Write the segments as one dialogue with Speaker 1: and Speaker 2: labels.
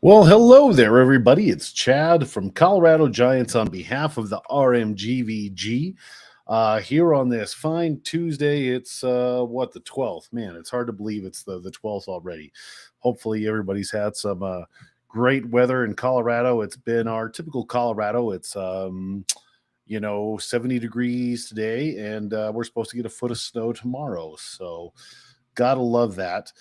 Speaker 1: Well, hello there, everybody. It's Chad from Colorado Giants on behalf of the RMGVG. Here on this fine Tuesday, it's the 12th. Man, it's hard to believe it's the 12th already. Hopefully, everybody's had some great weather in Colorado. It's been our typical Colorado. It's 70 degrees today, and we're supposed to get a foot of snow tomorrow. So, gotta love that.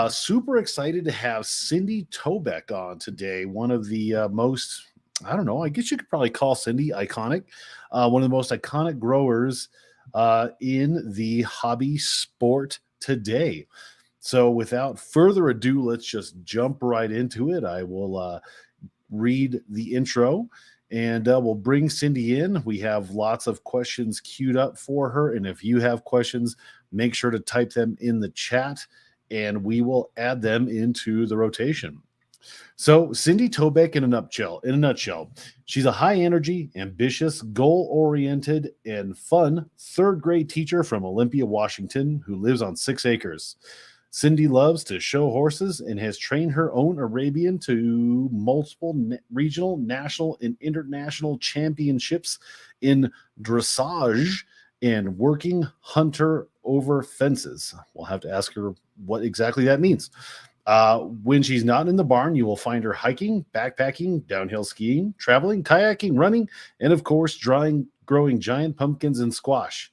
Speaker 1: Super excited to have Cindy Tobeck on today. One of the most, I don't know, I guess you could probably call Cindy iconic. One of the most iconic growers in the hobby sport today. So without further ado, let's just jump right into it. I will read the intro and we'll bring Cindy in. We have lots of questions queued up for her. And if you have questions, make sure to type them in the chat and we will add them into the rotation. So Cindy Tobeck in a nutshell, she's a high energy, ambitious, goal-oriented, and fun third grade teacher from Olympia, Washington, who lives on 6 acres. Cindy loves to show horses and has trained her own Arabian to multiple regional, national, and international championships in dressage and working hunter over fences. We'll have to ask her what exactly that means. When she's not in the barn, you will find her hiking, backpacking, downhill skiing, traveling, kayaking, running, and of course, growing giant pumpkins and squash.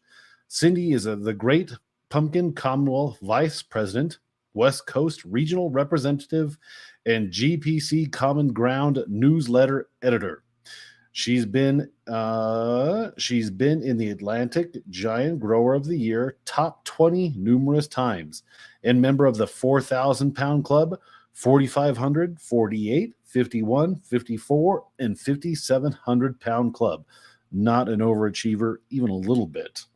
Speaker 1: Cindy is the Great Pumpkin Commonwealth Vice President, West Coast Regional Representative, and GPC Common Ground newsletter editor. She's been in the Atlantic Giant Grower of the Year top 20 numerous times, and member of the 4,000-pound club, 4,500, 48, 51, 54, and 5,700-pound club. Not an overachiever, even a little bit.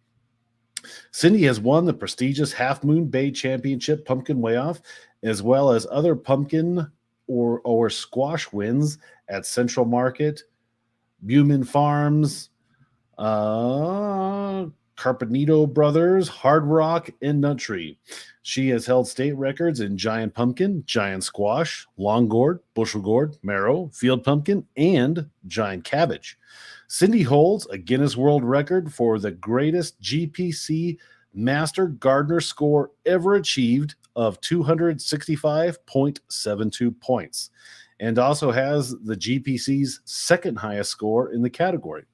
Speaker 1: Cindy has won the prestigious Half Moon Bay Championship Pumpkin Weigh-Off, as well as other pumpkin or squash wins at Central Market, Buman Farms, Carpenito Brothers, Hard Rock, and Nut Tree. She has held state records in giant pumpkin, giant squash, long gourd, bushel gourd, marrow, field pumpkin, and giant cabbage. Cindy holds a Guinness World Record for the greatest GPC Master Gardener score ever achieved of 265.72 points, and also has the GPC's second highest score in the category.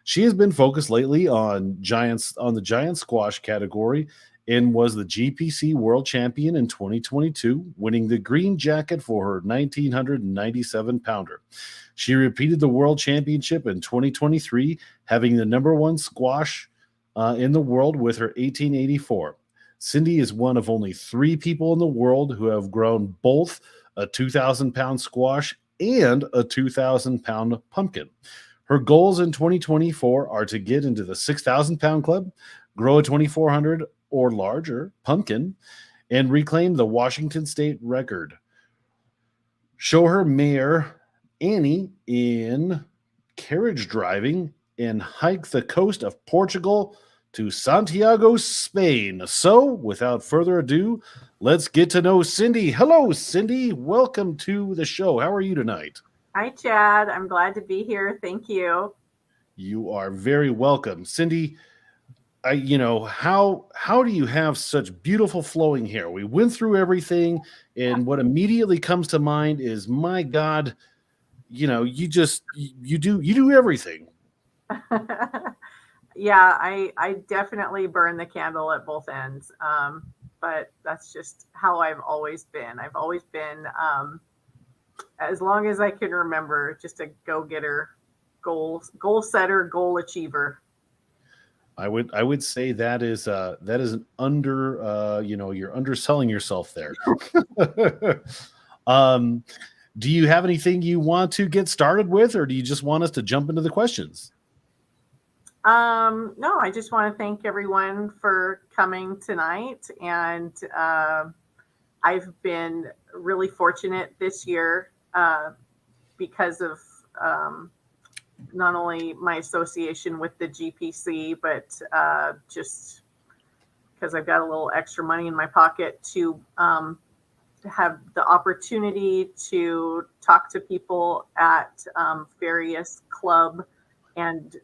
Speaker 1: She has been focused lately on the giant squash category and was the GPC World Champion in 2022, winning the green jacket for her 1,997 pounder. She repeated the World Championship in 2023, having the number one squash in the world with her 1884. Cindy is one of only 3 people in the world who have grown both a 2,000-pound squash and a 2,000-pound pumpkin. Her goals in 2024 are to get into the 6,000-pound club, grow a 2,400 or larger pumpkin, and reclaim the Washington state record. Show her mare Annie in carriage driving and hike the coast of Portugal to Santiago, Spain. So, without further ado, let's get to know Cindy. Hello, Cindy. Welcome to the show. How are you tonight?
Speaker 2: Hi, Chad. I'm glad to be here. Thank you.
Speaker 1: You are very welcome. Cindy, how do you have such beautiful flowing hair? We went through everything, and what immediately comes to mind is, my God, you do everything.
Speaker 2: Yeah, I definitely burn the candle at both ends. But that's just how I've always been. I've always been, as long as I can remember, just a go-getter, goal setter, goal achiever.
Speaker 1: I would say that is an you're underselling yourself there. Do you have anything you want to get started with, or do you just want us to jump into the questions?
Speaker 2: No, I just want to thank everyone for coming tonight. And I've been really fortunate this year because of not only my association with the GPC, but just because I've got a little extra money in my pocket to have the opportunity to talk to people at various club and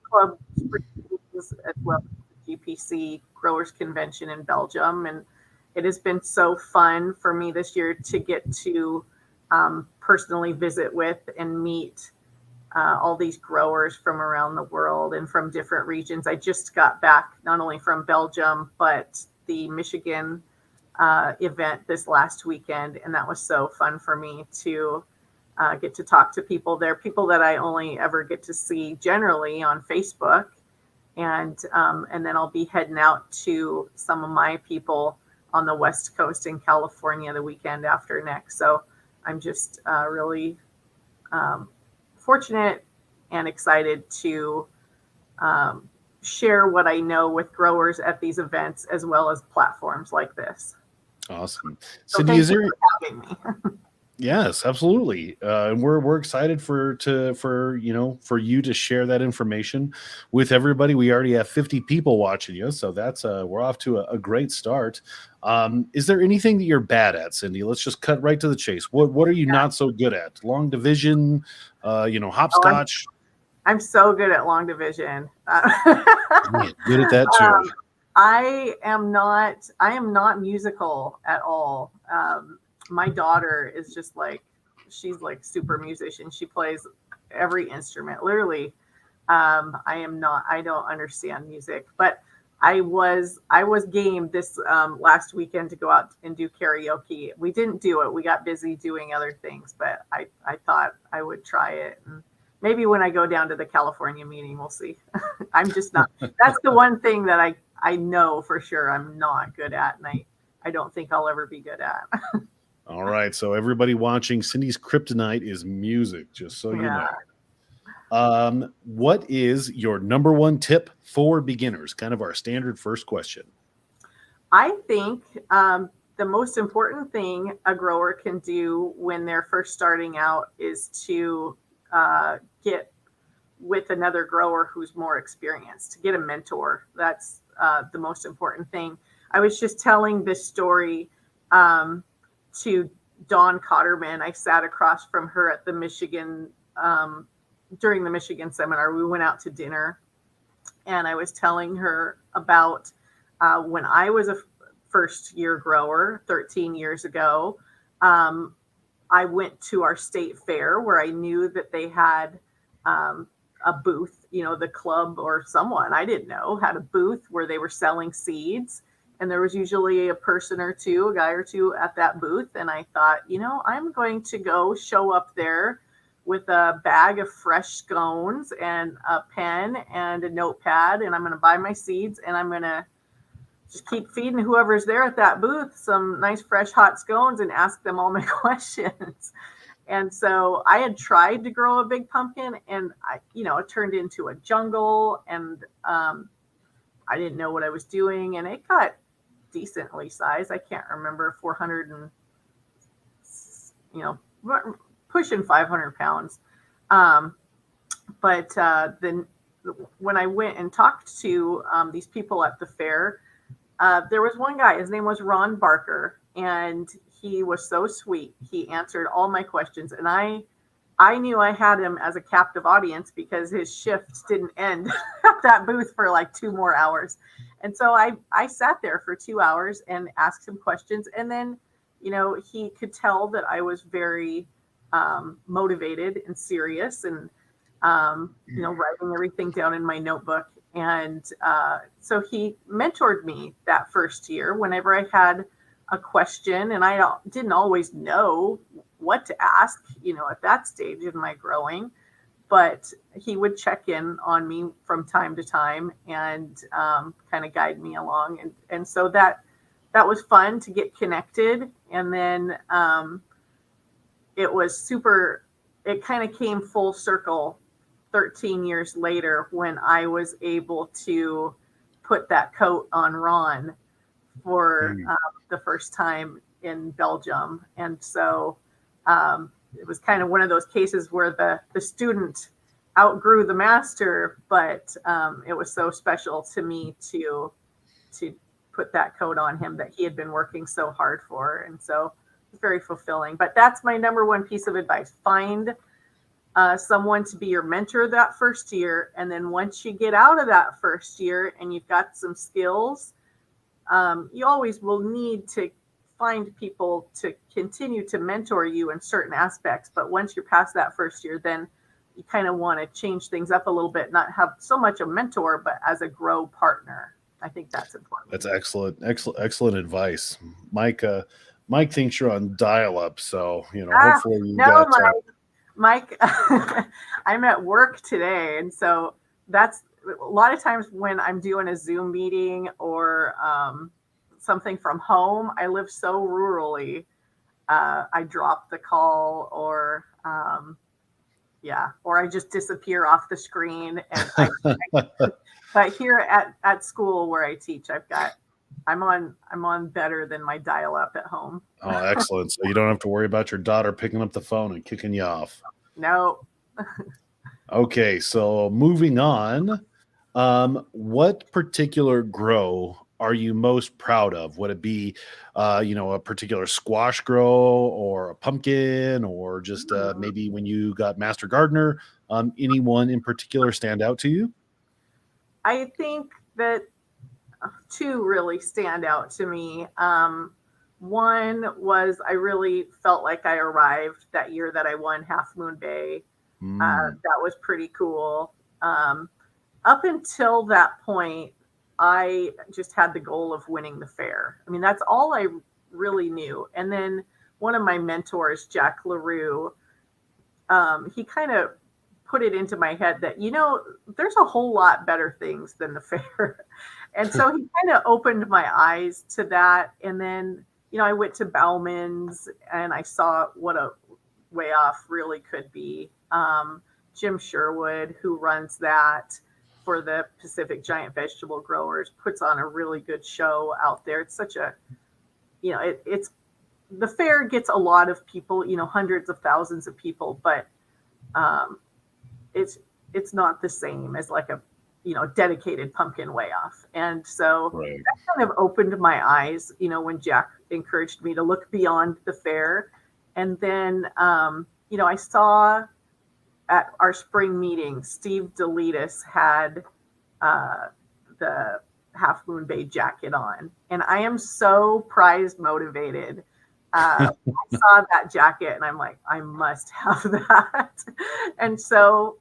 Speaker 2: club meetings, as well as the GPC Growers Convention in Belgium. And it has been so fun for me this year to get to personally visit with and meet all these growers from around the world and from different regions. I just got back not only from Belgium, but the Michigan event this last weekend. And that was so fun for me to get to talk to people there, people that I only ever get to see generally on Facebook. And then I'll be heading out to some of my people on the West Coast in California the weekend after next. So I'm just really fortunate and excited to share what I know with growers at these events, as well as platforms like this.
Speaker 1: Awesome.
Speaker 2: So
Speaker 1: Cindy,
Speaker 2: thank
Speaker 1: is
Speaker 2: you
Speaker 1: there?
Speaker 2: for having me.
Speaker 1: Yes, absolutely. And we're excited for you to share that information with everybody. We already have 50 people watching you, so that's we're off to a great start. Is there anything that you're bad at, Cindy? Let's just cut right to the chase. What are you not so good at? Long division, hopscotch.
Speaker 2: I'm so good at long division.
Speaker 1: Man, good at that too.
Speaker 2: I am not musical at all. My daughter is just like, she's like super musician. She plays every instrument, literally. I don't understand music, but I was game this last weekend to go out and do karaoke. We didn't do it. We got busy doing other things, but I thought I would try it. And maybe when I go down to the California meeting, we'll see. I'm just not, that's the one thing that I know for sure I'm not good at. And I don't think I'll ever be good at.
Speaker 1: All right. So everybody watching, Cindy's kryptonite is music, just so you know. What is your number one tip for beginners? Kind of our standard first question.
Speaker 2: I think the most important thing a grower can do when they're first starting out is to get with another grower who's more experienced, to get a mentor. That's the most important thing. I was just telling this story to Dawn Cotterman. I sat across from her at the Michigan, during the Michigan seminar. We went out to dinner, and I was telling her about when I was a first year grower 13 years ago. I went to our state fair where I knew that they had a booth, the club or someone I didn't know had a booth where they were selling seeds. And there was usually a person or two, a guy or two at that booth. And I thought, I'm going to go show up there with a bag of fresh scones and a pen and a notepad. And I'm going to buy my seeds, and I'm going to just keep feeding whoever's there at that booth some nice, fresh, hot scones and ask them all my questions. And so I had tried to grow a big pumpkin, and it turned into a jungle, and I didn't know what I was doing, and it got decently sized. I can't remember, 400 and pushing 500 pounds. But then when I went and talked to these people at the fair, there was one guy. His name was Ron Barker, and he was so sweet. He answered all my questions, and I knew I had him as a captive audience because his shift didn't end at that booth for like 2 more hours. And so I sat there for 2 hours and asked him questions. And then, he could tell that I was very motivated and serious, and, writing everything down in my notebook. And so he mentored me that first year whenever I had a question, and I didn't always know what to ask, at that stage in my growing, but he would check in on me from time to time and kind of guide me along. And so that was fun to get connected. And then it kind of came full circle 13 years later when I was able to put that coat on Ron for the first time in Belgium. And so it was kind of one of those cases where the student outgrew the master, but it was so special to me to put that coat on him that he had been working so hard for. And so very fulfilling. But that's my number one piece of advice. Find someone to be your mentor that first year. And then once you get out of that first year and you've got some skills, you always will need to find people to continue to mentor you in certain aspects. But once you're past that first year, then you kind of want to change things up a little bit, not have so much a mentor, but as a grow partner. I think that's important.
Speaker 1: That's excellent advice. Mike thinks you're on dial-up, so hopefully you
Speaker 2: no,
Speaker 1: got
Speaker 2: Mike, I'm at work today, and so that's a lot of times when I'm doing a Zoom meeting or something from home. I live so rurally. I drop the call, or or I just disappear off the screen. And but here at school where I teach, I'm on better than my dial-up at home.
Speaker 1: Oh, excellent. So you don't have to worry about your daughter picking up the phone and kicking you off.
Speaker 2: No.
Speaker 1: Okay, so moving on. What particular grow are you most proud of? Would it be, a particular squash grow or a pumpkin, or just maybe when you got Master Gardener? Anyone in particular stand out to you?
Speaker 2: I think that two really stand out to me. One was I really felt like I arrived that year that I won Half Moon Bay. That was pretty cool. Up until that point, I just had the goal of winning the fair. I mean, that's all I really knew. And then one of my mentors, Jack LaRue, he kind of put it into my head that, there's a whole lot better things than the fair. And so he kind of opened my eyes to that. And then, I went to Bauman's and I saw what a way off really could be. Jim Sherwood, who runs that for the Pacific Giant Vegetable Growers, puts on a really good show out there. It's such a, it's the fair gets a lot of people, hundreds of thousands of people, but it's not the same as like a dedicated pumpkin way off. And so
Speaker 1: Right.
Speaker 2: that kind of opened my eyes, when Jack encouraged me to look beyond the fair. And then I saw at our spring meeting, Steve Deletus had the Half Moon Bay jacket on, and I am so prize motivated. I saw that jacket and I'm like, I must have that. And so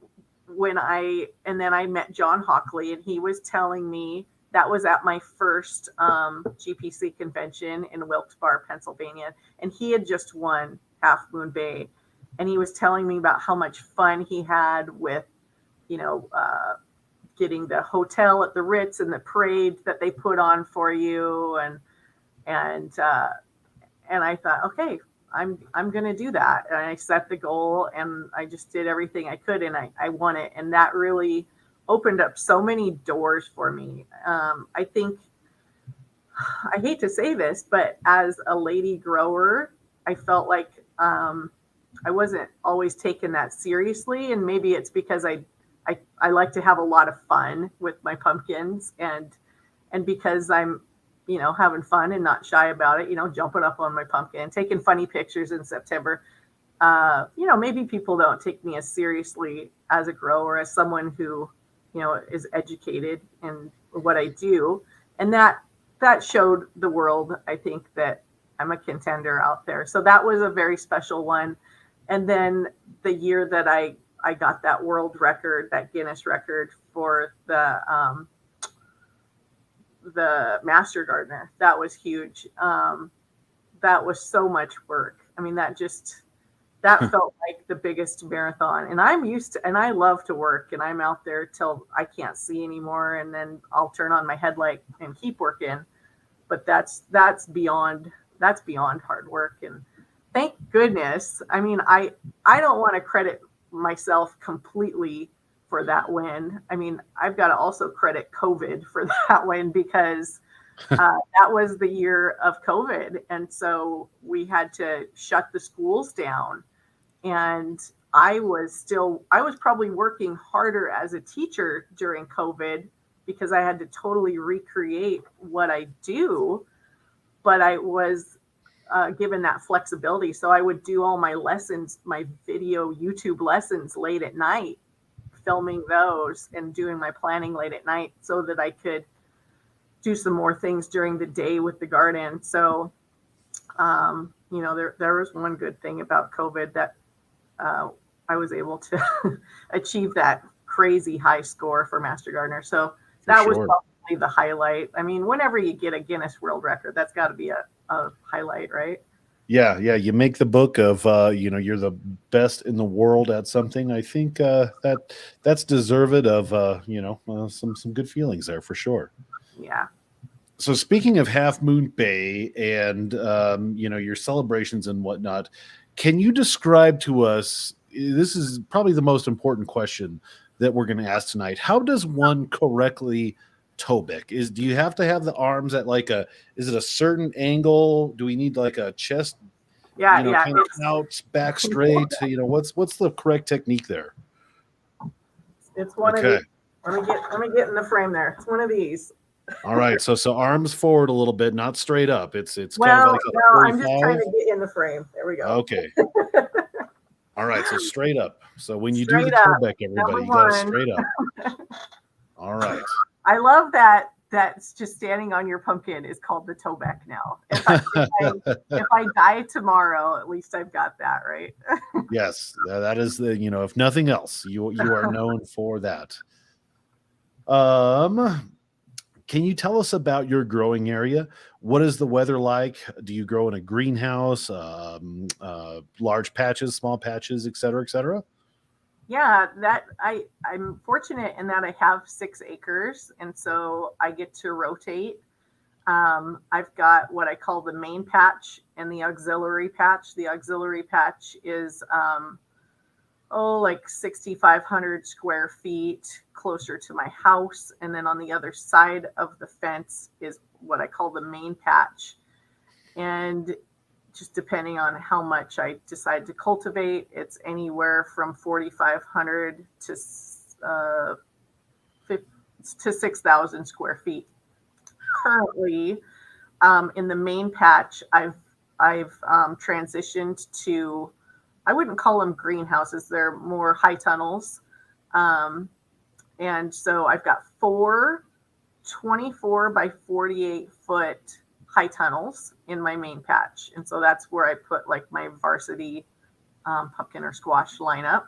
Speaker 2: then I met John Hockley, and he was telling me that was at my first GPC convention in Wilkes-Barre, Pennsylvania, and he had just won Half Moon Bay, and he was telling me about how much fun he had with, getting the hotel at the Ritz and the parade that they put on for you, and I thought, okay, I'm going to do that. And I set the goal, and I just did everything I could, and I won it. And that really opened up so many doors for me. I think, I hate to say this, but as a lady grower, I felt like I wasn't always taking that seriously. And maybe it's because I like to have a lot of fun with my pumpkins, and because I'm, having fun and not shy about it, jumping up on my pumpkin, taking funny pictures in September. Maybe people don't take me as seriously as a grower, as someone who, is educated in what I do. And that showed the world, I think, that I'm a contender out there. So that was a very special one. And then the year that I got that world record, that Guinness record for the Master Gardener, that was huge. That was so much work. I mean, that felt like the biggest marathon. And I love to work, and I'm out there till I can't see anymore, and then I'll turn on my headlight and keep working. But that's beyond hard work. And thank goodness. I mean, I don't want to credit myself completely for that win. I mean, I've got to also credit COVID for that win, because that was the year of COVID. And so we had to shut the schools down. And I was probably working harder as a teacher during COVID, because I had to totally recreate what I do. But I was given that flexibility. So I would do all my lessons, my video YouTube lessons late at night, filming those and doing my planning late at night so that I could do some more things during the day with the garden. So, there was one good thing about COVID that I was able to achieve that crazy high score for Master Gardener. So that was probably the highlight. I mean, whenever you get a Guinness World Record, that's got to be a highlight, right?
Speaker 1: Yeah. You make the book of you're the best in the world at something. I think that's deserved of some good feelings there for sure.
Speaker 2: Yeah.
Speaker 1: So speaking of Half Moon Bay and your celebrations and whatnot, can you describe to us? This is probably the most important question that we're going to ask tonight. How does one correctly toebuck? Do you have to have the arms at is it a certain angle? Do we need like a chest?
Speaker 2: Yeah,
Speaker 1: kind of out, back straight. What's the correct technique there?
Speaker 2: It's one of these. Let me get in the frame there. It's one of these.
Speaker 1: All right, so arms forward a little bit, not straight up. It's kind of like
Speaker 2: no, I'm just trying to get in the frame. There we go.
Speaker 1: Okay. All right, so straight up. So when you do the toebuck, everybody, you got to straight up. All right.
Speaker 2: I love that. That's just standing on your pumpkin is called the toebuck now. If I die tomorrow, at least I've got that right.
Speaker 1: Yes, that is the if nothing else, you are known for that. Can you tell us about your growing area? What is the weather like? Do you grow in a greenhouse, large patches, small patches, et cetera, et cetera?
Speaker 2: Yeah, I'm fortunate in that I have 6 acres, and so I get to rotate. I've got what I call the main patch and the auxiliary patch. The auxiliary patch is like 6,500 square feet closer to my house. And then on the other side of the fence is what I call the main patch. And just depending on how much I decide to cultivate, it's anywhere from 4,500 to 6,000 square feet. Currently, in the main patch, I've transitioned to, I wouldn't call them greenhouses. They're more high tunnels. And so I've got 4 24 by 48 foot high tunnels in my main patch. And so that's where I put like my varsity pumpkin or squash lineup.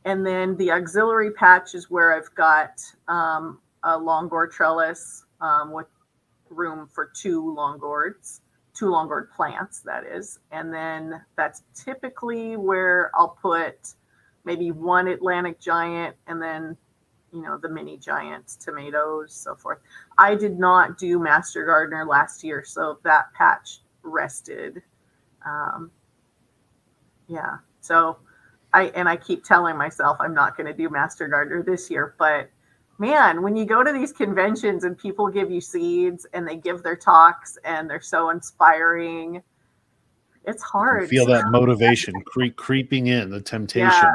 Speaker 2: And then the auxiliary patch is where I've got a long gourd trellis with room for 2 long gourds plants, that is. And then that's typically where I'll put maybe 1 Atlantic giant and then, the mini giants, tomatoes, so forth. I did not do Master Gardener last year, so that patch rested. So I keep telling myself I'm not going to do Master Gardener this year, but man, when you go to these conventions and people give you seeds and they give their talks and they're so inspiring, it's hard.
Speaker 1: You feel that motivation creeping in, the temptation.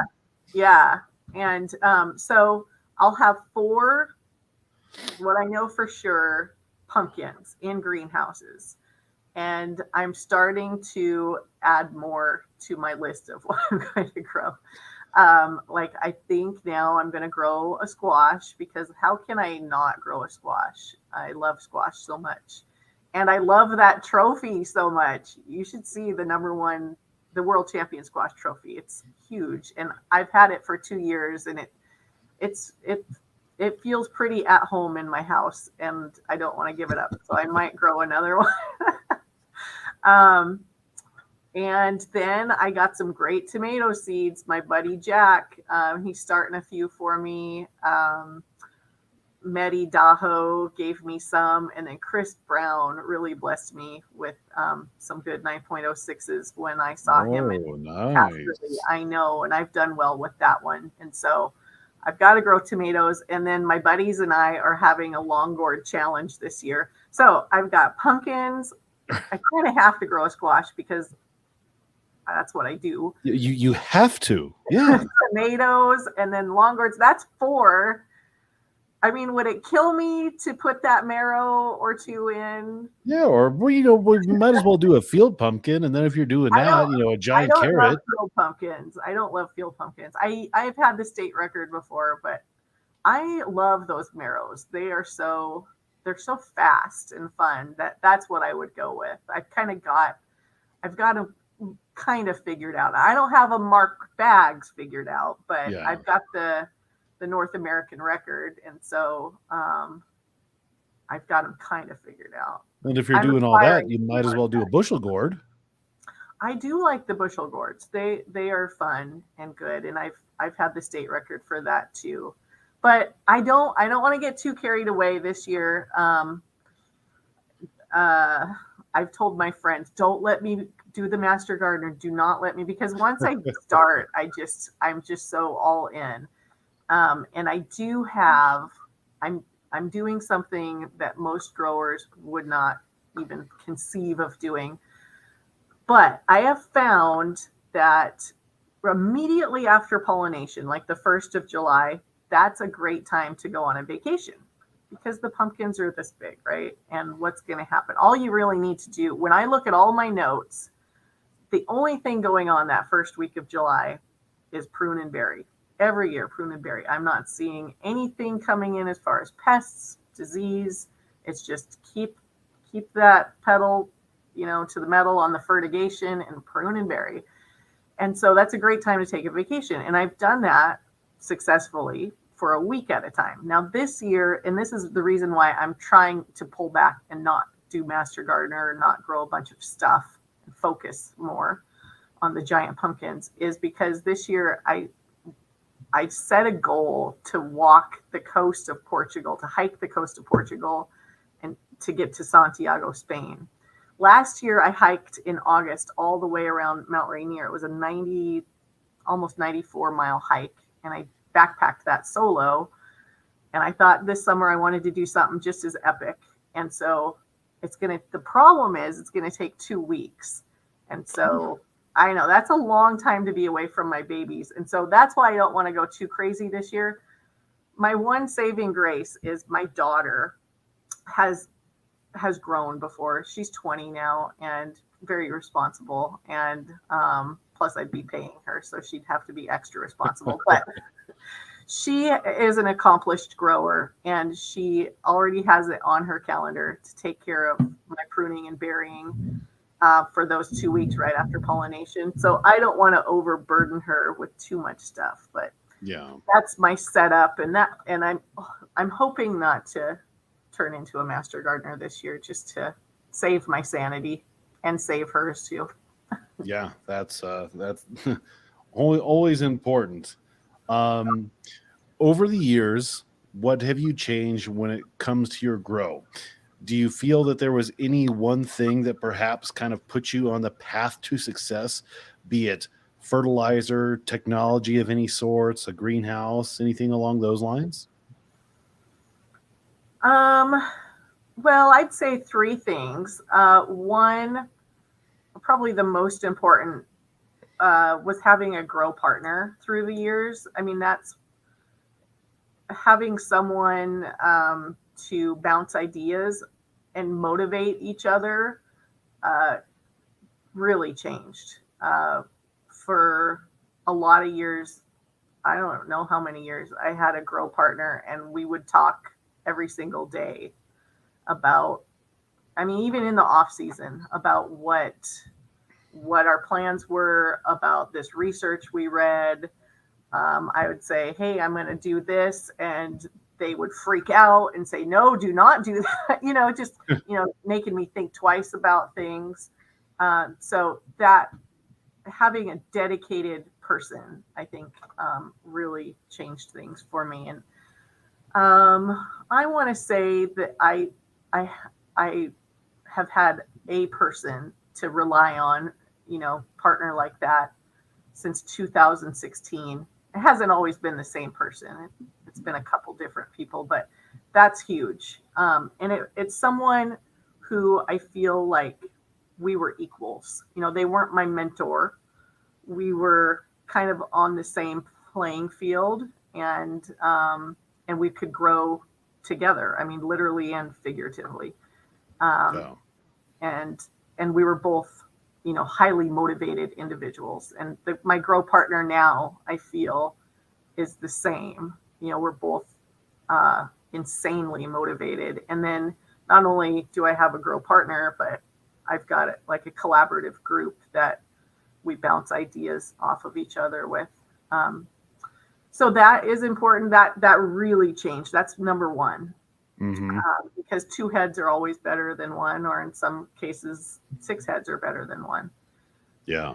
Speaker 2: Yeah. And so I'll have 4, what I know for sure, pumpkins in greenhouses. And I'm starting to add more to my list of what I'm going to grow. I think now I'm going to grow a squash, because how can I not grow a squash? I love squash so much. And I love that trophy so much. You should see the World Champion Squash trophy. It's huge. And I've had it for 2 years, and it feels pretty at home in my house, and I don't want to give it up. So I might grow another one. And then I got some great tomato seeds. My buddy Jack, he's starting a few for me. Medi Daho gave me some, and then Chris Brown really blessed me with some good 9.06s when I saw him.
Speaker 1: Nice.
Speaker 2: I know, and I've done well with that one. And so I've got to grow tomatoes. And then my buddies and I are having a long gourd challenge this year. So I've got pumpkins. I kind of have to grow a squash because that's what I do.
Speaker 1: You have to. Yeah.
Speaker 2: Tomatoes and then long gourds. That's 4. I mean, would it kill me to put that marrow or two in?
Speaker 1: Yeah, or well, we might as well do a field pumpkin, and then if you're doing that, a
Speaker 2: I
Speaker 1: giant
Speaker 2: don't love
Speaker 1: carrot.
Speaker 2: field pumpkins. I don't love field pumpkins. I've had the state record before, but I love those marrows. They're so fast and fun that's what I would go with. I've got them kind of figured out. I don't have a Mark Bags figured out, but
Speaker 1: Yeah.
Speaker 2: I've got the North American record, and so I've got them kind of figured out.
Speaker 1: And if you're
Speaker 2: I'm
Speaker 1: doing all that,
Speaker 2: aspiring
Speaker 1: you
Speaker 2: to be
Speaker 1: might as
Speaker 2: Mark
Speaker 1: well do a
Speaker 2: Bags.
Speaker 1: bushel gourd.
Speaker 2: I do like the bushel gourds. They are fun and good, and I've had the state record for that too. But I don't want to get too carried away this year. I've told my friends, don't let me do the master gardener. Do not let me, because once I start, I'm just so all in. And I'm doing something that most growers would not even conceive of doing. But I have found that immediately after pollination, like the 1st of July, that's a great time to go on a vacation, because the pumpkins are this big, right? And what's going to happen? All you really need to do, when I look at all my notes, the only thing going on that first week of July is prune and berry. Every year, prune and berry. I'm not seeing anything coming in as far as pests, disease. It's just keep that pedal, to the metal on the fertigation and prune and berry. And so that's a great time to take a vacation. And I've done that successfully for a week at a time. Now this year, and this is the reason why I'm trying to pull back and not do master gardener, not grow a bunch of stuff, and focus more on the giant pumpkins, is because this year I set a goal to walk the coast of Portugal, to hike the coast of Portugal, and to get to Santiago, Spain. Last year, I hiked in August all the way around Mount Rainier. It was a almost 94-mile hike, and I backpacked that solo. And I thought this summer I wanted to do something just as epic. And so the problem is it's going to take 2 weeks. And so I know that's a long time to be away from my babies. And so that's why I don't want to go too crazy this year. My one saving grace is my daughter has grown before. She's 20 now and very responsible. And plus I'd be paying her, so she'd have to be extra responsible. But she is an accomplished grower, and she already has it on her calendar to take care of my pruning and berrying for those 2 weeks right after pollination. So I don't want to overburden her with too much stuff, but
Speaker 1: Yeah.
Speaker 2: that's my setup. And I'm hoping not to turn into a master gardener this year, just to save my sanity and save hers too.
Speaker 1: Yeah, that's always important. Over the years, what have you changed when it comes to your grow? Do you feel that there was any one thing that perhaps kind of put you on the path to success, be it fertilizer, technology of any sorts, a greenhouse, anything along those lines?
Speaker 2: Well, I'd say 3 things. One, probably the most important, was having a grow partner through the years. I mean, that's having someone to bounce ideas and motivate each other really changed. For a lot of years, I don't know how many years, I had a grow partner, and we would talk every single day about, I mean, even in the off season, about what our plans were, about this research we read. I would say, hey, I'm going to do this. And they would freak out and say, no, do not do that. Just, making me think twice about things. So that having a dedicated person, I think, really changed things for me. And I want to say that I have had a person to rely on, partner like that since 2016. It hasn't always been the same person. It's been a couple different people, but that's huge. And it's someone who I feel like we were equals. They weren't my mentor. We were kind of on the same playing field, and we could grow together. I mean, literally and figuratively. Um,
Speaker 1: Yeah.
Speaker 2: and we were both, highly motivated individuals. And my grow partner now, I feel, is the same. We're both insanely motivated. And then not only do I have a grow partner, but I've got like a collaborative group that we bounce ideas off of each other with. So that is important. That really changed. That's number one.
Speaker 1: Mm-hmm.
Speaker 2: Because 2 heads are always better than 1, or in some cases, 6 heads are better than 1.
Speaker 1: Yeah.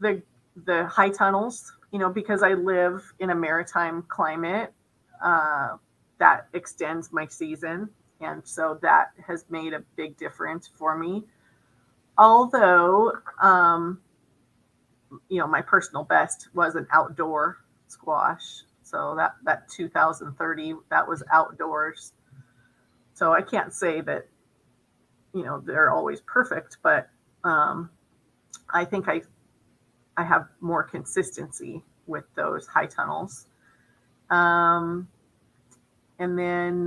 Speaker 2: The high tunnels, because I live in a maritime climate, that extends my season, and so that has made a big difference for me. Although, my personal best was an outdoor squash. So that 2030, that was outdoors. So I can't say that, they're always perfect, but I think I have more consistency with those high tunnels. And then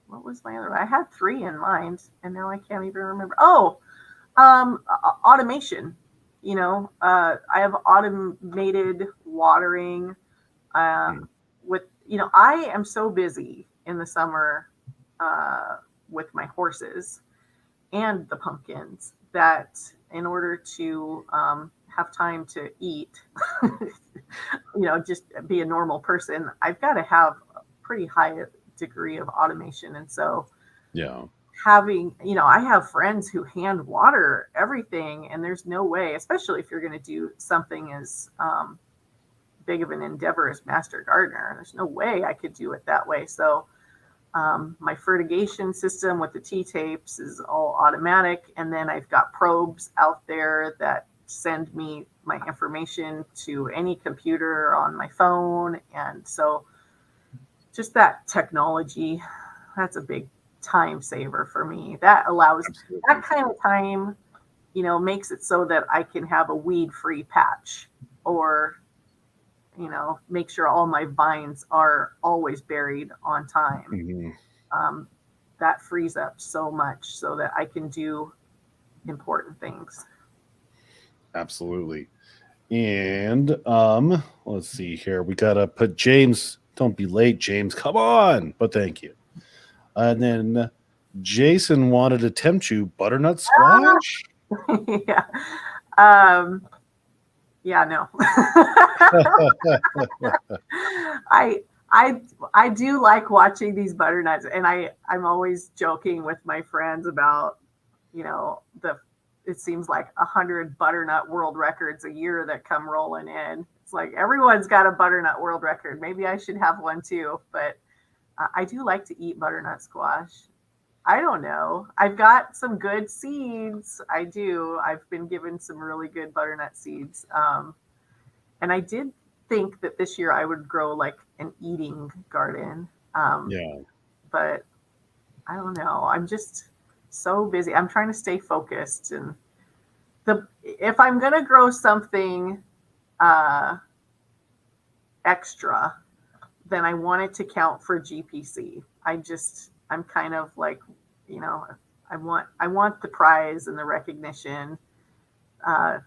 Speaker 2: what was my other? I had 3 in mind, and now I can't even remember. Oh, automation. I have automated watering. With I am so busy in the summer with my horses and the pumpkins that in order to have time to eat, just be a normal person, I've got to have a pretty high degree of automation. And so
Speaker 1: Yeah.
Speaker 2: having, I have friends who hand water everything, and there's no way, especially if you're going to do something as big of an endeavor as Master Gardener, there's no way I could do it that way. So my fertigation system with the T-tapes is all automatic. And then I've got probes out there that send me my information to any computer on my phone. And so just that technology, that's a big time saver for me. That allows that kind of time, makes it so that I can have a weed-free patch, or make sure all my vines are always buried on time.
Speaker 1: Mm-hmm.
Speaker 2: That frees up so much so that I can do important things.
Speaker 1: Absolutely. And let's see here. We gotta put James. Don't be late, James. Come on. But thank you. And then Jason wanted to tempt you butternut squash.
Speaker 2: Yeah. Um, yeah, no. I do like watching these butternuts, and I'm always joking with my friends about, it seems like 100 butternut world records a year that come rolling in. It's like everyone's got a butternut world record. Maybe I should have one too, but I do like to eat butternut squash. I don't know. I've got some good seeds. I do. I've been given some really good butternut seeds. And I did think that this year I would grow like an eating garden.
Speaker 1: Yeah.
Speaker 2: But I don't know. I'm just so busy. I'm trying to stay focused. And if I'm going to grow something extra, then I want it to count for GPC. I'm kind of like, I want the prize and the recognition. And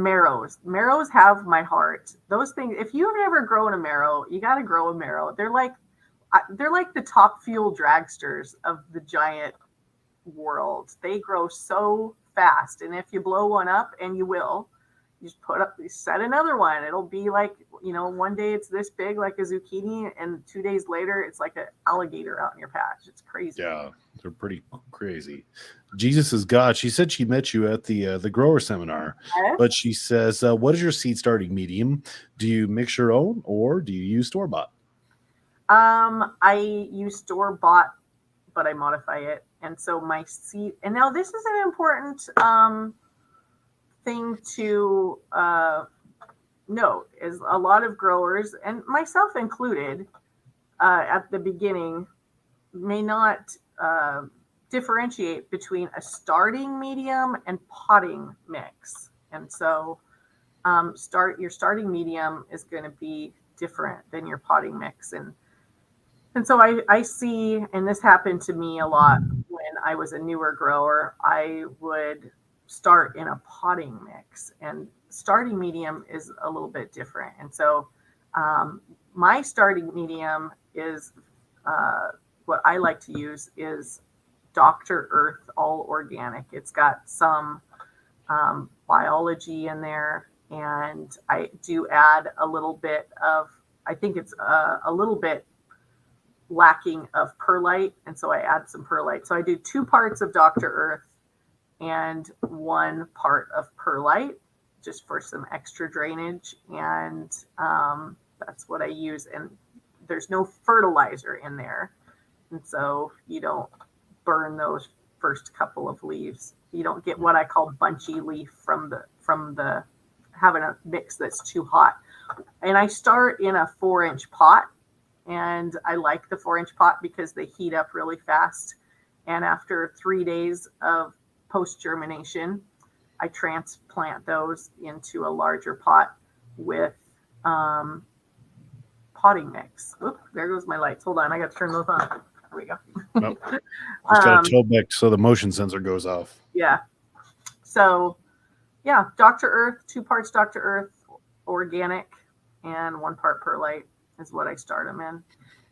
Speaker 2: marrows have my heart. Those things, if you've never grown a marrow, you got to grow a marrow. They're like the top fuel dragsters of the giant world. They grow so fast. And if you blow one up, and you will, you just set another one. It'll be like, one day it's this big, like a zucchini, and 2 days later it's like an alligator out in your patch. It's crazy.
Speaker 1: Yeah, they're pretty crazy. Jesus is God. She said she met you at the grower seminar, but she says, what is your seed starting medium? Do you mix your own, or do you use store-bought?
Speaker 2: I use store-bought, but I modify it. And so my seed, and now this is an important thing to note, is a lot of growers, and myself included, at the beginning, may not differentiate between a starting medium and potting mix. And so your starting medium is going to be different than your potting mix. And so I see, and this happened to me a lot when I was a newer grower, I would start in a potting mix, and starting medium is a little bit different. And so my starting medium is what I like to use is Dr. Earth All Organic. It's got some biology in there, and I do add a little bit of, I think it's a little bit lacking of perlite, and so I add some perlite. So I do 2 parts of Dr. Earth and 1 part of perlite, just for some extra drainage, and that's what I use. And there's no fertilizer in there, and so you don't burn those first couple of leaves. You don't get what I call bunchy leaf from the having a mix that's too hot. And I start in a 4-inch pot, and I like the 4-inch pot because they heat up really fast. And after 3 days of post germination, I transplant those into a larger pot with potting mix. Oop, there goes my lights. Hold on, I got to turn those on. There we go.
Speaker 1: Nope. Just got to Tobeck so the motion sensor goes off.
Speaker 2: Yeah. So, yeah, Dr. Earth, 2 parts Dr. Earth organic, and 1 part perlite is what I start them in.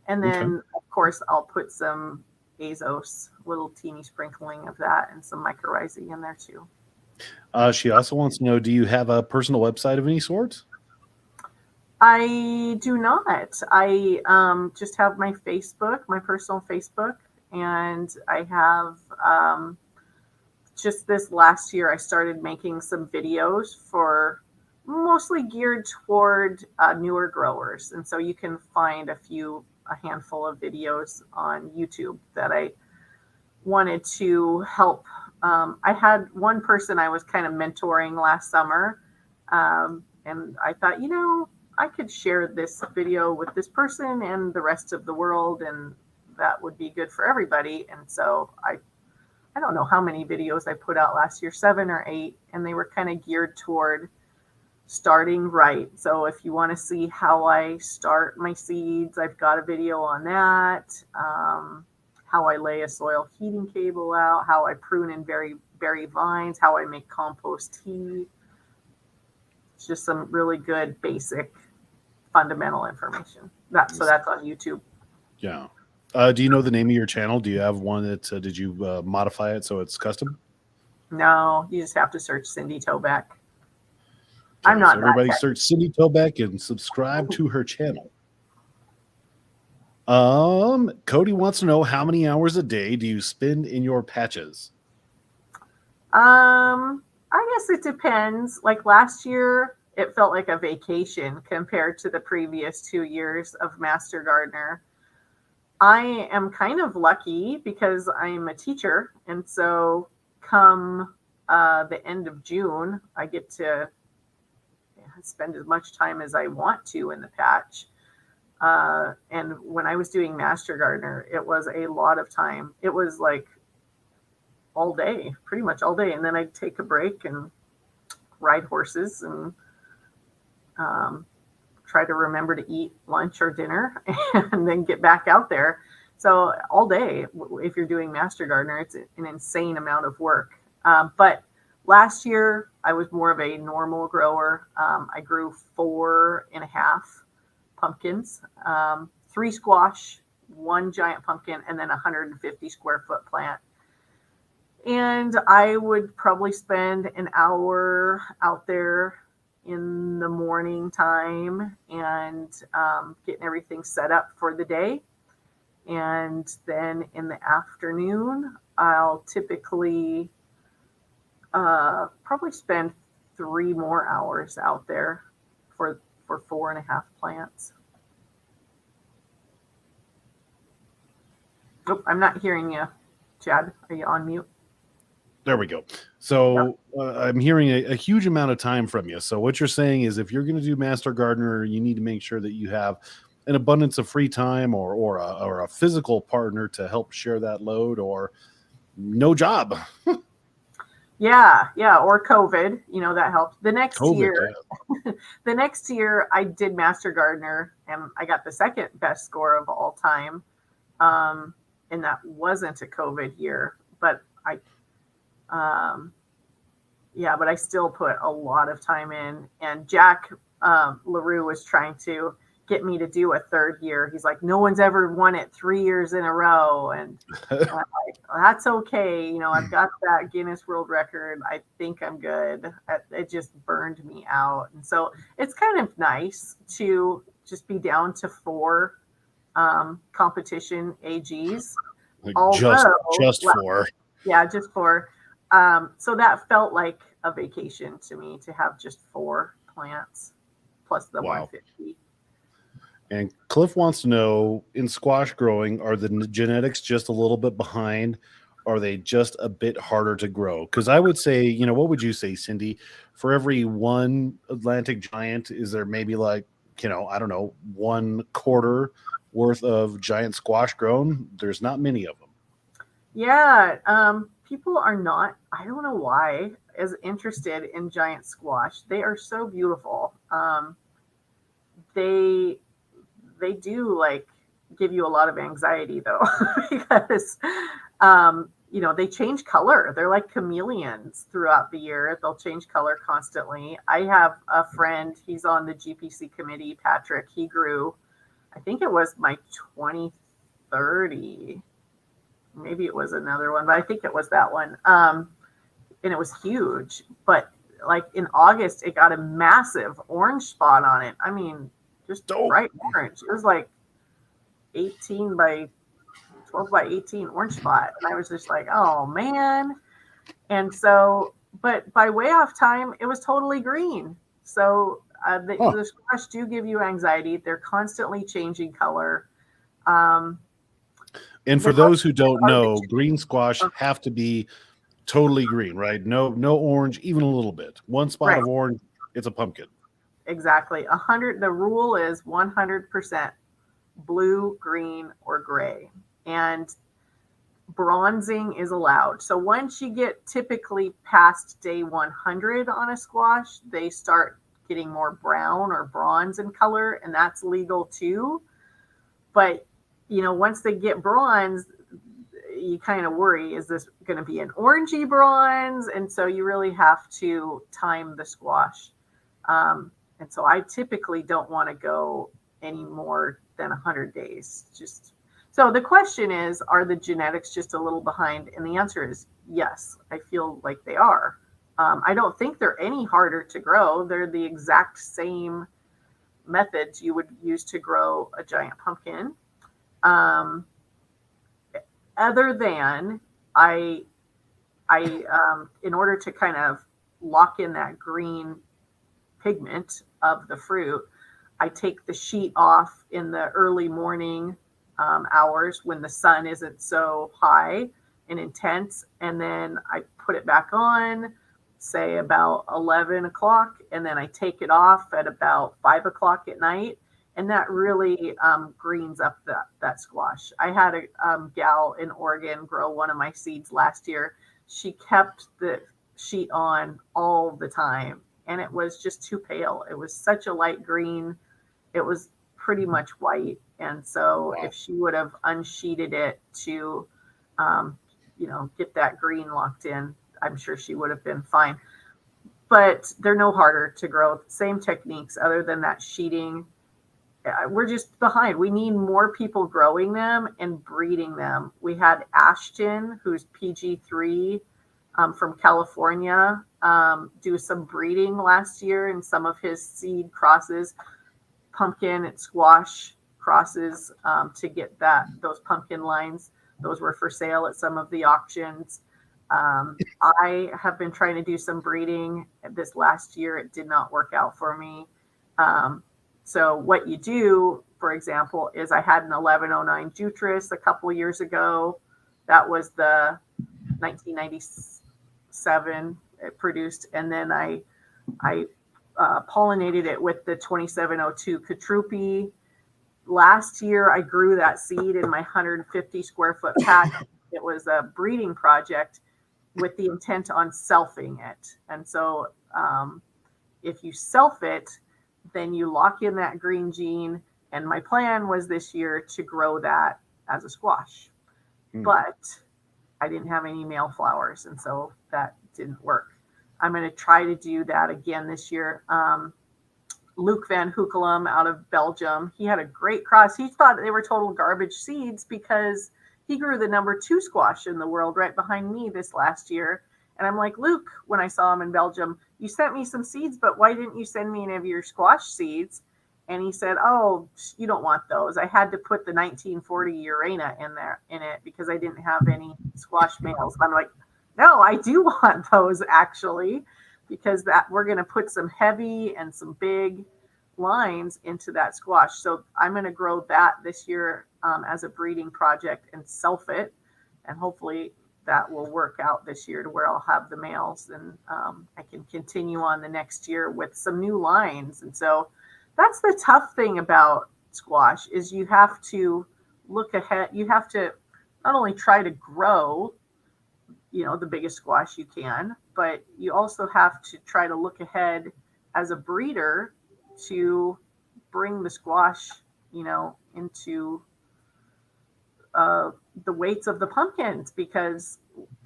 Speaker 2: And then, of course, I'll put some azos, little teeny sprinkling of that, and some mycorrhizae in there too.
Speaker 1: She also wants to know, do you have a personal website of any sort?
Speaker 2: I do not. I just have my Facebook, my personal Facebook, and I have just this last year I started making some videos for mostly geared toward newer growers. And so you can find a handful of videos on YouTube that I wanted to help. I had one person I was kind of mentoring last summer, and I thought, I could share this video with this person and the rest of the world, and that would be good for everybody. And so I don't know how many videos I put out last year, 7 or 8, and they were kind of geared toward starting right. So if you want to see how I start my seeds, I've got a video on that. How I lay a soil heating cable out, how I prune and berry vines, how I make compost tea. It's just some really good basic fundamental information. So that's on YouTube.
Speaker 1: Yeah. Do you know the name of your channel? Do you have one that did you modify it so it's custom?
Speaker 2: No, you just have to search Cindy Tobeck.
Speaker 1: Okay,
Speaker 2: I'm not.
Speaker 1: So everybody search Cindy Tobeck and subscribe to her channel. Cody wants to know, how many hours a day do you spend in your patches?
Speaker 2: I guess it depends. Like last year, it felt like a vacation compared to the previous 2 years of Master Gardener. I am kind of lucky because I'm a teacher, and so come the end of June, I get to spend as much time as I want to in the patch. And when I was doing Master Gardener, it was a lot of time. It was like all day, pretty much all day. And then I'd take a break and ride horses and try to remember to eat lunch or dinner and then get back out there. So all day, if you're doing Master Gardener, it's an insane amount of work. But last year, I was more of a normal grower. I grew 4.5 pumpkins, 3 squash, 1 giant pumpkin, and then 150 square foot plant. And I would probably spend an hour out there in the morning time and getting everything set up for the day. And then in the afternoon, I'll typically probably spend 3 more hours out there for 4.5 plants. Oh, I'm not hearing you, Chad. Are you on mute?
Speaker 1: There we go. So I'm hearing a huge amount of time from you. So what you're saying is, if you're going to do Master Gardener, you need to make sure that you have an abundance of free time or a physical partner to help share that load, or no job.
Speaker 2: Yeah, yeah, or COVID, that helped. The next
Speaker 1: COVID.
Speaker 2: year, the next year I did Master Gardener and I got the second best score of all time. Um, and that wasn't a COVID year, but um, but I still put a lot of time in. And Jack LaRue was trying to get me to do a third year. He's like, no one's ever won it 3 years in a row. And I'm like, that's okay. I've got that Guinness World Record. I think I'm good. It just burned me out. And so it's kind of nice to just be down to 4 competition AGs.
Speaker 1: Like
Speaker 2: Although,
Speaker 1: just for.
Speaker 2: yeah, just 4. So that felt like a vacation to me to have just 4 plants plus the 150.
Speaker 1: And Cliff wants to know, in squash growing, are the genetics just a little bit behind? Are they just a bit harder to grow? Because I would say, what would you say, Cindy? For every one Atlantic giant, is there maybe like, I don't know, 1/4 worth of giant squash grown? There's not many of them.
Speaker 2: Yeah. People are not, I don't know why, as interested in giant squash. They are so beautiful. They do like give you a lot of anxiety though, because they change color. They're like chameleons throughout the year. They'll change color constantly. I have a friend, he's on the GPC committee, Patrick. He grew, I think it was my 2030. Maybe it was another one, but I think it was that one. And it was huge. But like in August, it got a massive orange spot on it. I mean, just bright orange. It was like 18 by 12 by 18 orange spot. And I was just like, oh man. And so, but by way off time, it was totally green. So the squash do give you anxiety. They're constantly changing color.
Speaker 1: And for those who don't know, green squash have to be totally green, right? No orange, even a little bit. One spot of orange, it's a pumpkin.
Speaker 2: Exactly. The rule is 100% blue, green, or gray. And bronzing is allowed. So once you get typically past day 100 on a squash, they start getting more brown or bronze in color, and that's legal too. But once they get bronze, you kind of worry, is this going to be an orangey bronze? And so you really have to time the squash. And so I typically don't want to go any more than 100 days. So the question is, are the genetics just a little behind? And the answer is yes, I feel like they are. I don't think they're any harder to grow. They're the exact same methods you would use to grow a giant pumpkin. Other than I in order to kind of lock in that green pigment of the fruit, I take the sheet off in the early morning hours when the sun isn't so high and intense, and then I put it back on, say about 11 o'clock, and then I take it off at about 5 o'clock at night. And that really greens up that squash. I had a gal in Oregon grow one of my seeds last year. She kept the sheet on all the time, and it was just too pale. It was such a light green. It was pretty much white. And so if she would have unsheeted it to, get that green locked in, I'm sure she would have been fine. But they're no harder to grow. Same techniques other than that sheeting. We're just behind. We need more people growing them and breeding them. We had Ashton, who's PG3 from California, do some breeding last year in some of his seed crosses, pumpkin and squash crosses, to get those pumpkin lines. Those were for sale at some of the auctions. I have been trying to do some breeding this last year. It did not work out for me. So what you do, for example, is I had an 1109 Jutris a couple years ago. That was the 1997 it produced. And then I pollinated it with the 2702 Katrupi. Last year, I grew that seed in my 150 square foot patch. It was a breeding project. with the intent on selfing it. And so if you self it, then you lock in that green gene. And my plan was this year to grow that as a squash. But I didn't have any male flowers, and so that didn't work. I'm going to try to do that again this year. Luke Van Hoekelum out of Belgium, he had a great cross. He thought they were total garbage seeds because he grew the number 2 squash in the world right behind me this last year. And I'm like, Luke, when I saw him in Belgium, you sent me some seeds, but why didn't you send me any of your squash seeds? And he said, oh, you don't want those. I had to put the 1940 Urana in it because I didn't have any squash males. I'm like, no, I do want those actually, because that we're going to put some heavy and some big lines into that squash. So I'm going to grow that this year as a breeding project and self it. And hopefully that will work out this year to where I'll have the males, and I can continue on the next year with some new lines. And so that's the tough thing about squash is you have to look ahead. You have to not only try to grow, the biggest squash you can, but you also have to try to look ahead as a breeder to bring the squash, into the weights of the pumpkins, because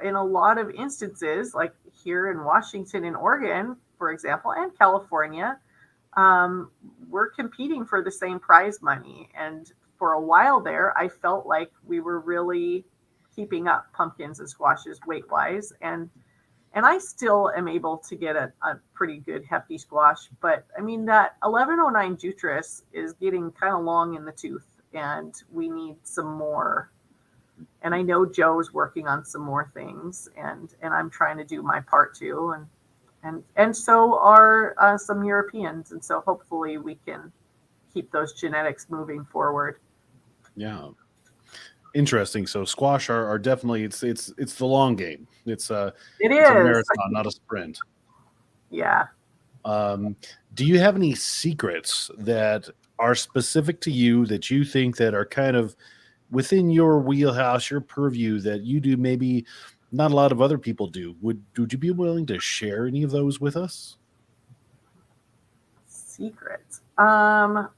Speaker 2: in a lot of instances, like here in Washington and Oregon, for example, and California, we're competing for the same prize money. And for a while there, I felt like we were really keeping up pumpkins and squashes weight wise. And I still am able to get a pretty good hefty squash. But I mean, that 1109 Jutras is getting kind of long in the tooth, and we need some more. And I know Joe's working on some more things, and I'm trying to do my part too. And so are some Europeans. And so hopefully we can keep those genetics moving forward.
Speaker 1: Yeah. Interesting. So squash are definitely, it's the long game. It's a marathon, not a sprint.
Speaker 2: Yeah.
Speaker 1: Do you have any secrets that are specific to you that you think that are kind of within your wheelhouse, your purview, that you do maybe not a lot of other people do? Would you be willing to share any of those with us?
Speaker 2: Secrets.
Speaker 1: Or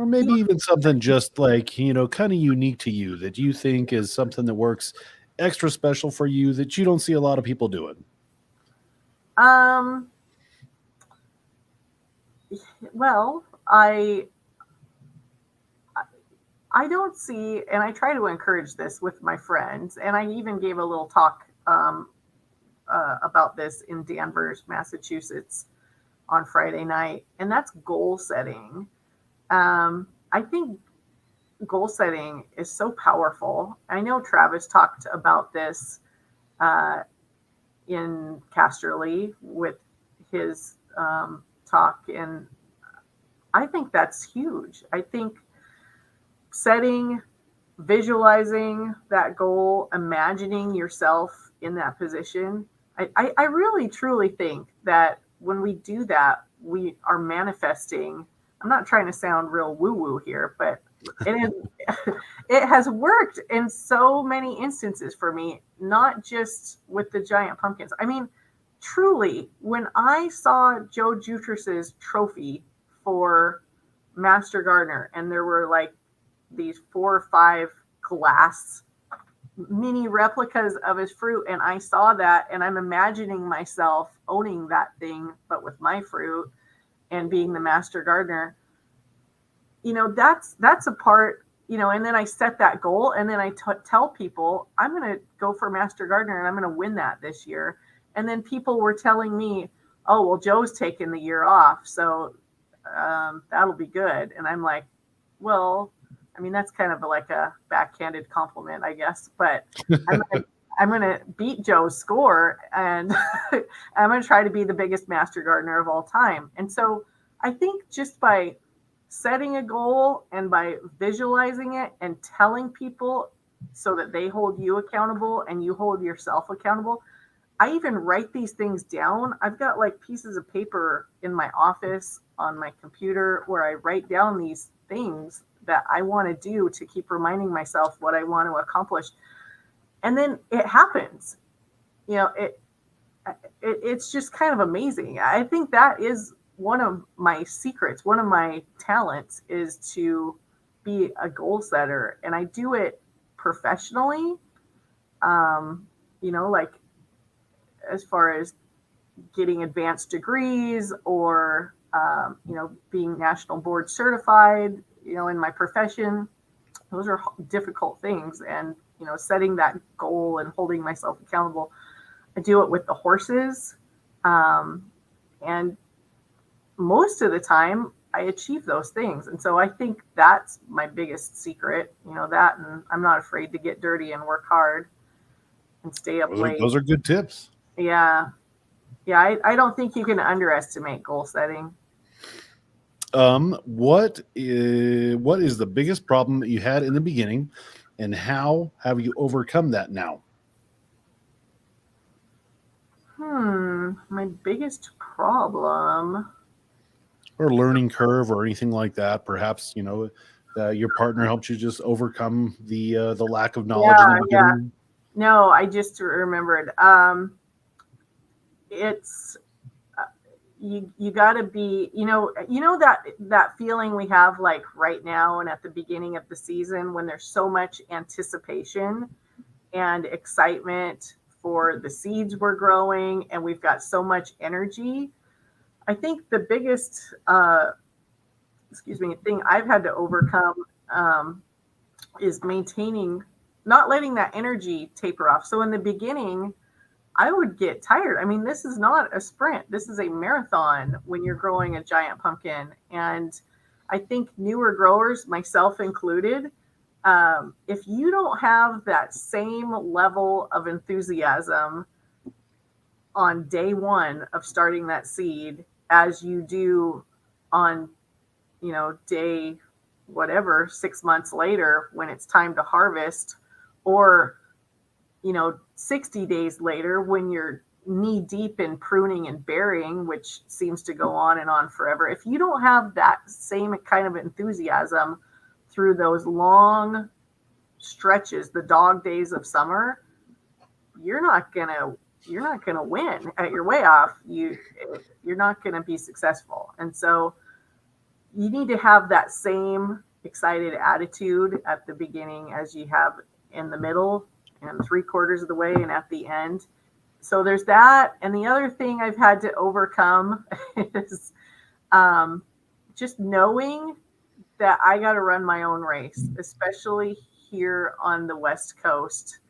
Speaker 1: maybe even something just like, kind of unique to you that you think is something that works extra special for you that you don't see a lot of people doing.
Speaker 2: Well, I don't see, and I try to encourage this with my friends, and I even gave a little talk about this in Danvers, Massachusetts on Friday night, and that's goal setting. I think goal setting is so powerful. I know Travis talked about this in Casterly with his talk, and I think that's huge. I think setting, visualizing that goal, imagining yourself in that position, I really truly think that when we do that, we are manifesting. I'm not trying to sound real woo-woo here, but it has worked in so many instances for me, not just with the giant pumpkins. I mean, truly, when I saw Joe Jutras's trophy for Master Gardener, and there were like these 4 or 5 glass mini replicas of his fruit, and I saw that, and I'm imagining myself owning that thing, but with my fruit and being the Master Gardener. That's a part, and then I set that goal, and then I tell people I'm going to go for Master Gardener and I'm going to win that this year. And then people were telling me, oh, well, Joe's taking the year off, so that'll be good. And I'm like, well, I mean, that's kind of like a backhanded compliment, I guess, but I'm going to beat Joe's score, and I'm going to try to be the biggest Master Gardener of all time. And so I think just by setting a goal and by visualizing it and telling people so that they hold you accountable and you hold yourself accountable. I even write these things down. I've got like pieces of paper in my office on my computer where I write down these things that I want to do to keep reminding myself what I want to accomplish. and then it happens. It's just kind of amazing. I think that is one of my secrets. One of my talents is to be a goal setter, and I do it professionally. Like as far as getting advanced degrees or being national board certified, in my profession. Those are difficult things, and setting that goal and holding myself accountable. I do it with the horses, and most of the time I achieve those things. And so I think that's my biggest secret, that, and I'm not afraid to get dirty and work hard and stay up late.
Speaker 1: Those are good tips.
Speaker 2: Yeah. I don't think you can underestimate goal setting.
Speaker 1: What is the biggest problem that you had in the beginning, and how have you overcome that now?
Speaker 2: My biggest problem,
Speaker 1: or learning curve, or anything like that. Perhaps your partner helped you just overcome the lack of knowledge in the beginning.
Speaker 2: No, I just remembered. It's you got to be, that feeling we have like right now and at the beginning of the season when there's so much anticipation and excitement for the seeds we're growing, and we've got so much energy. I think the biggest thing I've had to overcome is not letting that energy taper off. So in the beginning, I would get tired. I mean, this is not a sprint. This is a marathon when you're growing a giant pumpkin. And I think newer growers, myself included, if you don't have that same level of enthusiasm on day one of starting that seed as you do on, day whatever, 6 months later when it's time to harvest, or 60 days later when you're knee deep in pruning and burying, which seems to go on and on forever. If you don't have that same kind of enthusiasm through those long stretches, the dog days of summer, you're not gonna win at your way off. You're not gonna be successful. And so you need to have that same excited attitude at the beginning as you have in the middle and 3/4 of the way and at the end. So there's that. And the other thing I've had to overcome is just knowing that I got to run my own race, especially here on the West Coast.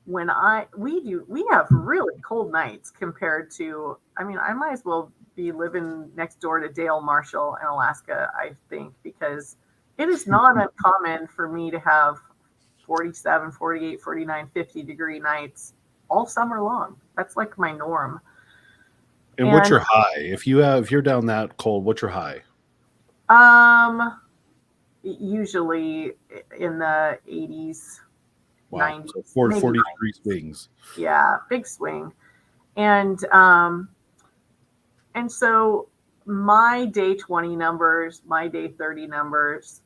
Speaker 2: When we have really cold nights compared to, I might as well be living next door to Dale Marshall in Alaska, I think, because it is not uncommon for me to have 47, 48, 49, 50 degree nights all summer long. That's like my norm.
Speaker 1: And what's your high? If you're down that cold, what's your high?
Speaker 2: Usually in the 80s,
Speaker 1: wow.
Speaker 2: 90s.
Speaker 1: So 40-degree swings.
Speaker 2: Yeah, big swing. And so my day 20 numbers, my day 30 numbers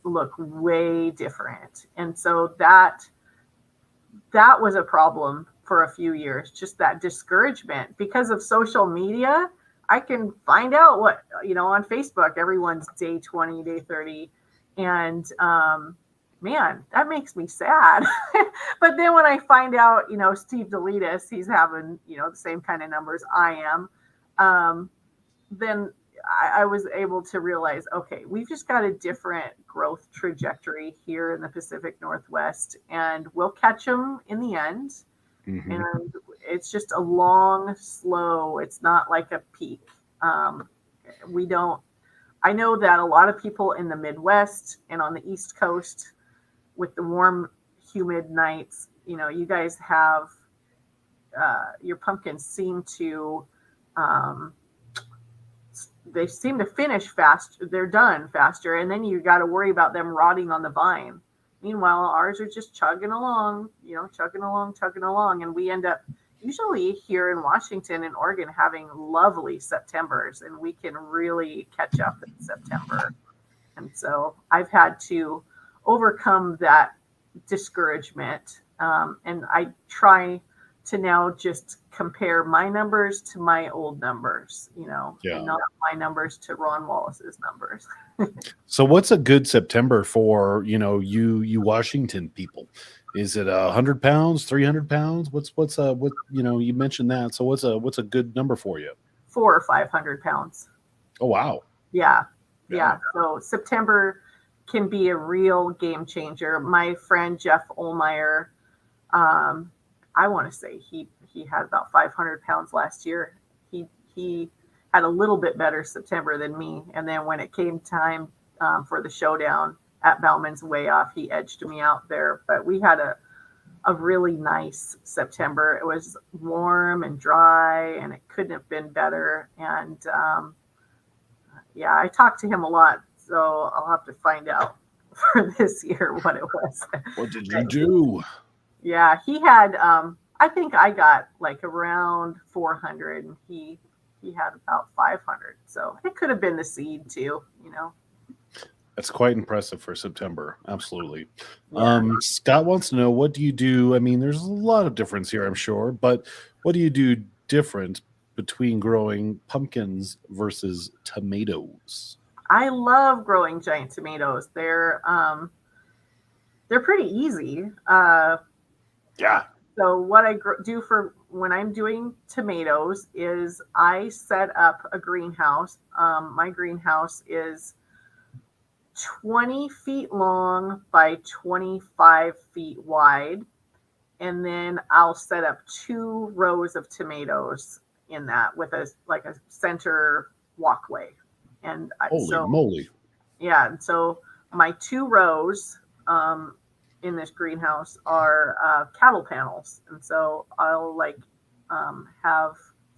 Speaker 2: look way different. And so that was a problem for a few years, just that discouragement. Because of social media, I can find out what, on Facebook, everyone's day 20, day 30. And man, that makes me sad. But then when I find out, Steve Delitas, he's having, the same kind of numbers I am, then I was able to realize, okay, we've just got a different growth trajectory here in the Pacific Northwest, and we'll catch them in the end. Mm-hmm. And it's just a long, slow, it's not like a peak. I know that a lot of people in the Midwest and on the East Coast with the warm, humid nights, you guys have, your pumpkins seem to, they seem to finish fast. They're done faster. And then you got to worry about them rotting on the vine. Meanwhile, ours are just chugging along. And we end up usually here in Washington and Oregon having lovely Septembers, and we can really catch up in September. And so I've had to overcome that discouragement And I try to now just compare my numbers to my old numbers,
Speaker 1: Yeah.
Speaker 2: and not my numbers to Ron Wallace's numbers.
Speaker 1: So what's a good September for, you Washington people? Is it 100 pounds, 300 pounds? What, you mentioned that. So what's a good number for you?
Speaker 2: 400 or 500 pounds.
Speaker 1: Oh, wow.
Speaker 2: Yeah.
Speaker 1: Yeah.
Speaker 2: Yeah. So September can be a real game changer. My friend Jeff Olmeyer, I want to say he had about 500 pounds last year. He had a little bit better September than me, and then when it came time for the showdown at Bauman's Way Off, he edged me out there. But we had a really nice September. It was warm and dry, and it couldn't have been better. And yeah, I talked to him a lot, so I'll have to find out for this year what it was.
Speaker 1: What did you do?
Speaker 2: Yeah, he had. I think I got like around 400, and he had about 500. So it could have been the seed too.
Speaker 1: That's quite impressive for September. Absolutely.
Speaker 2: Yeah.
Speaker 1: Scott wants to know, what do you do? I mean, there's a lot of difference here, I'm sure, but what do you do different between growing pumpkins versus tomatoes?
Speaker 2: I love growing giant tomatoes. They're pretty easy.
Speaker 1: Yeah.
Speaker 2: So what I do for when I'm doing tomatoes is I set up a greenhouse. My greenhouse is 20 feet long by 25 feet wide. And then I'll set up 2 rows of tomatoes in that with a center walkway. And
Speaker 1: Holy moly.
Speaker 2: yeah, and so my 2 rows in this greenhouse are cattle panels, and so I'll have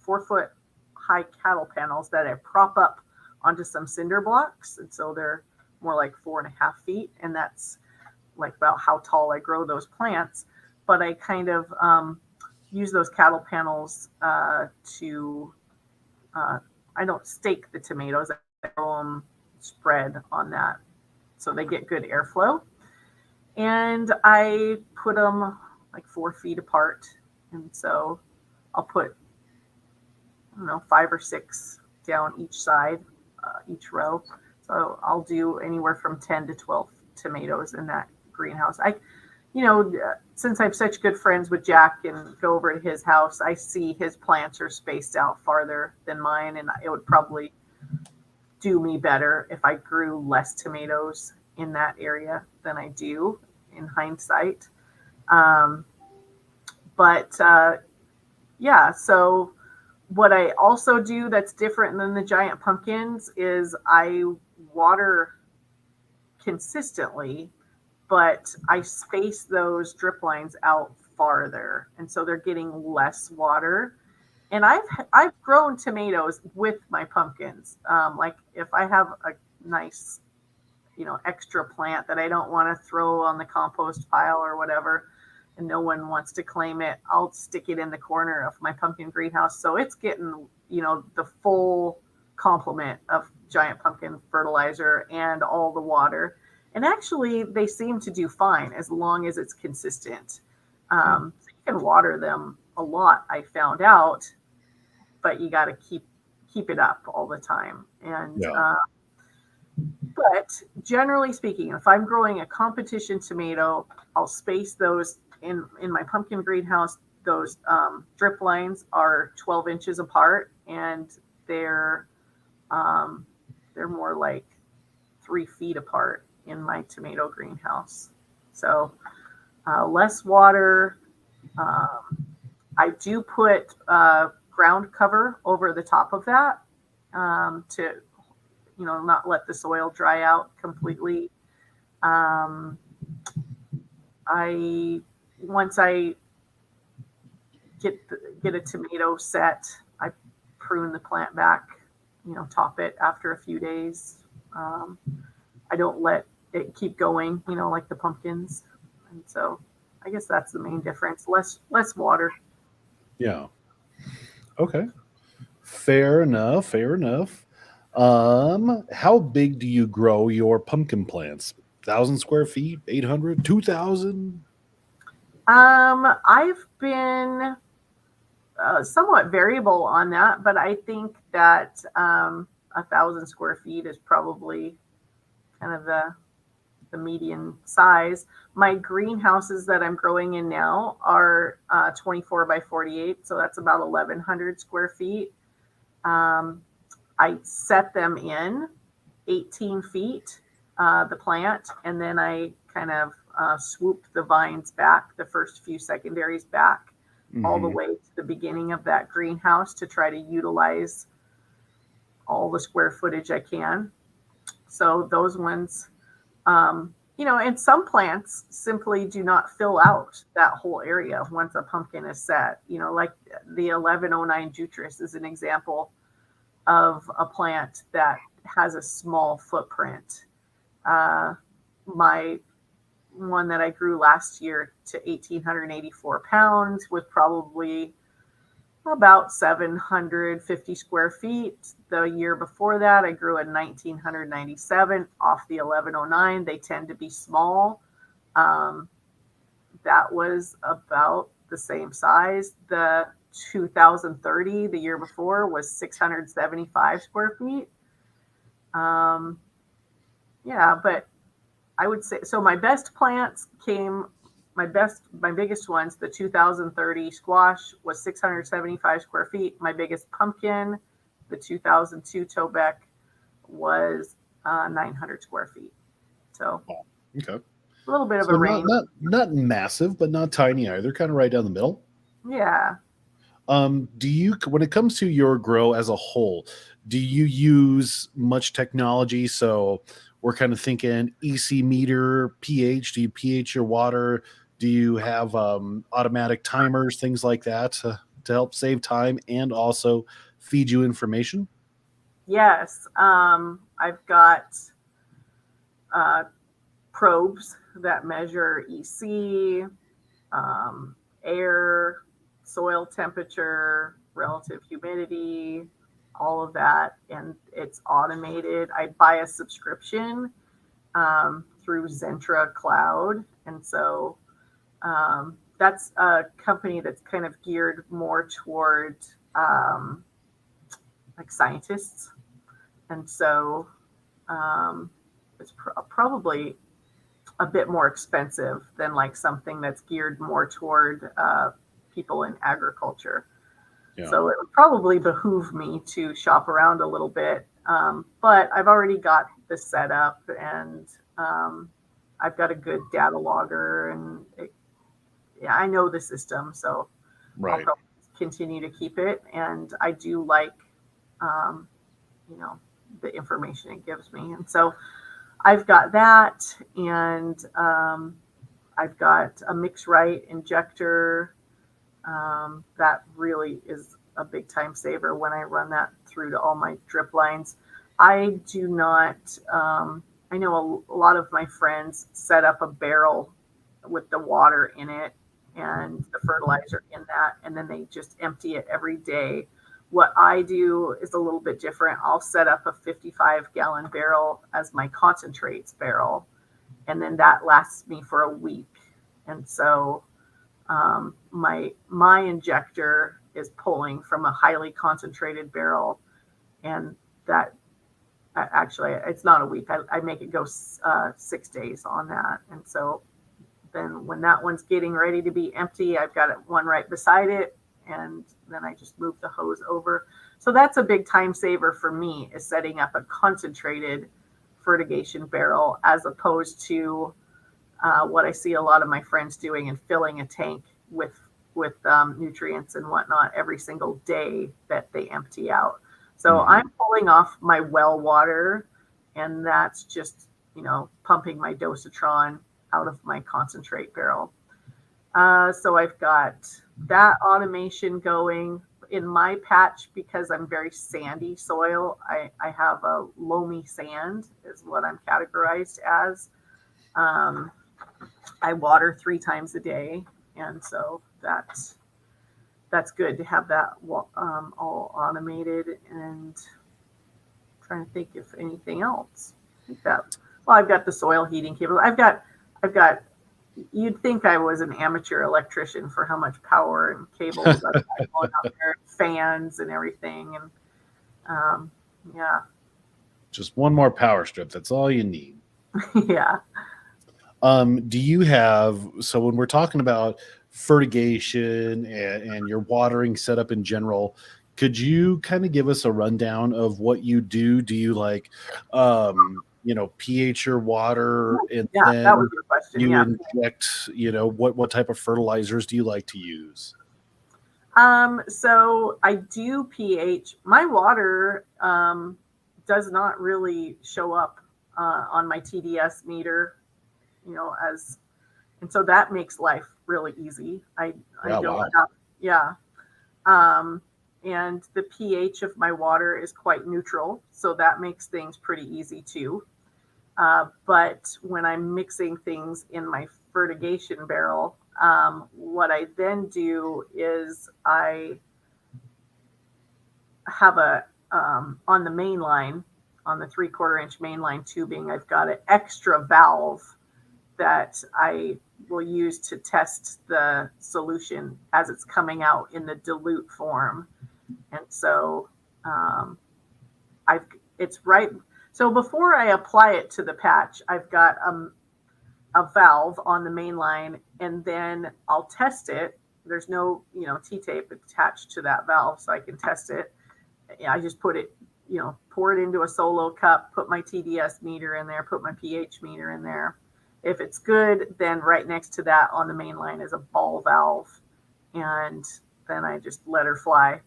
Speaker 2: 4-foot high cattle panels that I prop up onto some cinder blocks, and so they're more like 4.5 feet, and that's like about how tall I grow those plants. But I kind of use those cattle panels to I don't stake the tomatoes. I grow them spread on that so they get good airflow. And I put them like 4 feet apart. And so I'll put, 5 or 6 down each side, each row. So I'll do anywhere from 10 to 12 tomatoes in that greenhouse. Since I'm such good friends with Jack and go over to his house, I see his plants are spaced out farther than mine, and it would probably do me better if I grew less tomatoes in that area than I do in hindsight. Yeah, so what I also do that's different than the giant pumpkins is I water consistently, but I space those drip lines out farther, and so they're getting less water. And I've grown tomatoes with my pumpkins. Like if I have a nice, extra plant that I don't want to throw on the compost pile or whatever, and no one wants to claim it, I'll stick it in the corner of my pumpkin greenhouse. So it's getting, the full complement of giant pumpkin fertilizer and all the water. And actually, they seem to do fine as long as it's consistent. So you can water them a lot, I found out, but you got to keep it up all the time. And but generally speaking, if I'm growing a competition tomato, I'll space those in my pumpkin greenhouse. Those drip lines are 12 inches apart, and they're more like 3 feet apart in my tomato greenhouse. So less water. I do put ground cover over the top of that to not let the soil dry out completely. Once I get a tomato set, I prune the plant back, top it after a few days. I don't let it keep going, like the pumpkins. And so I guess that's the main difference. Less water.
Speaker 1: Yeah. Okay. Fair enough. Fair enough. How big do you grow your pumpkin plants? 1,000 square feet, 800, 2,000?
Speaker 2: I've been somewhat variable on that, but I think that 1,000 square feet is probably kind of the median size. My greenhouses that I'm growing in now are 24 by 48, so that's about 1,100 square feet. I set them in 18 feet, the plant, and then I kind of swoop the vines back, the first few secondaries back, all the way to the beginning of that greenhouse to try to utilize all the square footage I can. So those ones, and some plants simply do not fill out that whole area once a pumpkin is set. Like the 1109 Jutris is an example of a plant that has a small footprint. My one that I grew last year to 1,884 pounds was probably about 750 square feet. The year before that, I grew at 1,997 off the 1109. They tend to be small. That was about the same size. The 2030, the year before, was 675 square feet. But I would say, so my best plants my biggest ones, the 2030 squash was 675 square feet. My biggest pumpkin, the 2002 Tobeck, was 900 square feet. So,
Speaker 1: okay,
Speaker 2: a little bit of
Speaker 1: so
Speaker 2: a range.
Speaker 1: not massive, but not tiny either. Kind of right down the middle.
Speaker 2: Yeah.
Speaker 1: Do you, when it comes to your grow as a whole, do you use much technology? So we're kind of thinking EC meter, pH. Do you pH your water? Do you have automatic timers, things like that to help save time and also feed you information?
Speaker 2: Yes. I've got probes that measure EC, air, soil temperature, relative humidity, all of that, and it's automated. I buy a subscription through Zentra Cloud, and so that's a company that's kind of geared more toward like scientists, and so it's probably a bit more expensive than like something that's geared more toward people in agriculture.
Speaker 1: Yeah.
Speaker 2: So it would probably behoove me to shop around a little bit. But I've already got this set up, and I've got a good data logger, and I know the system, so
Speaker 1: Right.
Speaker 2: I'll probably continue to keep it. And I do like, the information it gives me. And so I've got that, and I've got a mix-right injector. That really is a big time saver when I run that through to all my drip lines. I do not, I know a lot of my friends set up a barrel with the water in it and the fertilizer in that, and then they just empty it every day. What I do is a little bit different. I'll set up a 55-gallon barrel as my concentrates barrel, and then that lasts me for a week. And so my injector is pulling from a highly concentrated barrel, and that actually, it's not a week. I make it go 6 days on that. And so then when that one's getting ready to be empty, I've got one right beside it, and then I just move the hose over. So that's a big time saver for me, is setting up a concentrated fertigation barrel as opposed to what I see a lot of my friends doing and filling a tank with nutrients and whatnot every single day that they empty out. So I'm pulling off my well water, and that's just, pumping my dosatron out of my concentrate barrel. So I've got that automation going in my patch because I'm very sandy soil. I have a loamy sand is what I'm categorized as. I water 3 times a day, and so that's good to have that all automated. And I'm trying to think if anything else. I've got the soil heating cable. I've got you'd think I was an amateur electrician for how much power and cables I've got going out there, fans and everything. And yeah.
Speaker 1: Just one more power strip. That's all you need.
Speaker 2: Yeah.
Speaker 1: Do you have, so when we're talking about fertigation and your watering setup in general, could you kind of give us a rundown of what you do? Do you like, pH your water, and
Speaker 2: Yeah, that was
Speaker 1: then
Speaker 2: your question.
Speaker 1: you
Speaker 2: Yeah.
Speaker 1: inject, what type of fertilizers do you like to use?
Speaker 2: So I do pH. My water does not really show up on my TDS meter, and so that makes life really easy. I
Speaker 1: Yeah,
Speaker 2: don't
Speaker 1: wow.
Speaker 2: have, yeah. Um, and the pH of my water is quite neutral, so that makes things pretty easy too. But when I'm mixing things in my fertigation barrel, what I then do is I have on the main line, on the 3/4 inch main line tubing, I've got an extra valve that I will use to test the solution as it's coming out in the dilute form. And so I've it's right. So before I apply it to the patch, I've got a valve on the main line, and then I'll test it. There's no T-tape attached to that valve, so I can test it. I just put it, pour it into a solo cup, put my TDS meter in there, put my pH meter in there. If it's good, then right next to that on the main line is a ball valve, and then I just let her fly.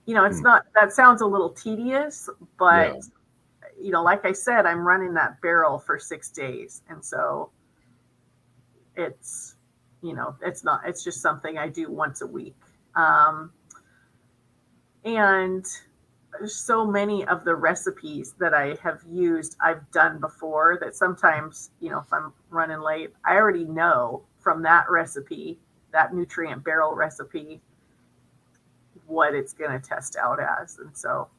Speaker 2: It's not, that sounds a little tedious, but
Speaker 1: Yeah.
Speaker 2: like I said, I'm running that barrel for 6 days. And so it's, it's just something I do once a week. And so many of the recipes that I have used, I've done before, that sometimes, if I'm running late, I already know from that recipe, that nutrient barrel recipe, what it's going to test out as. And so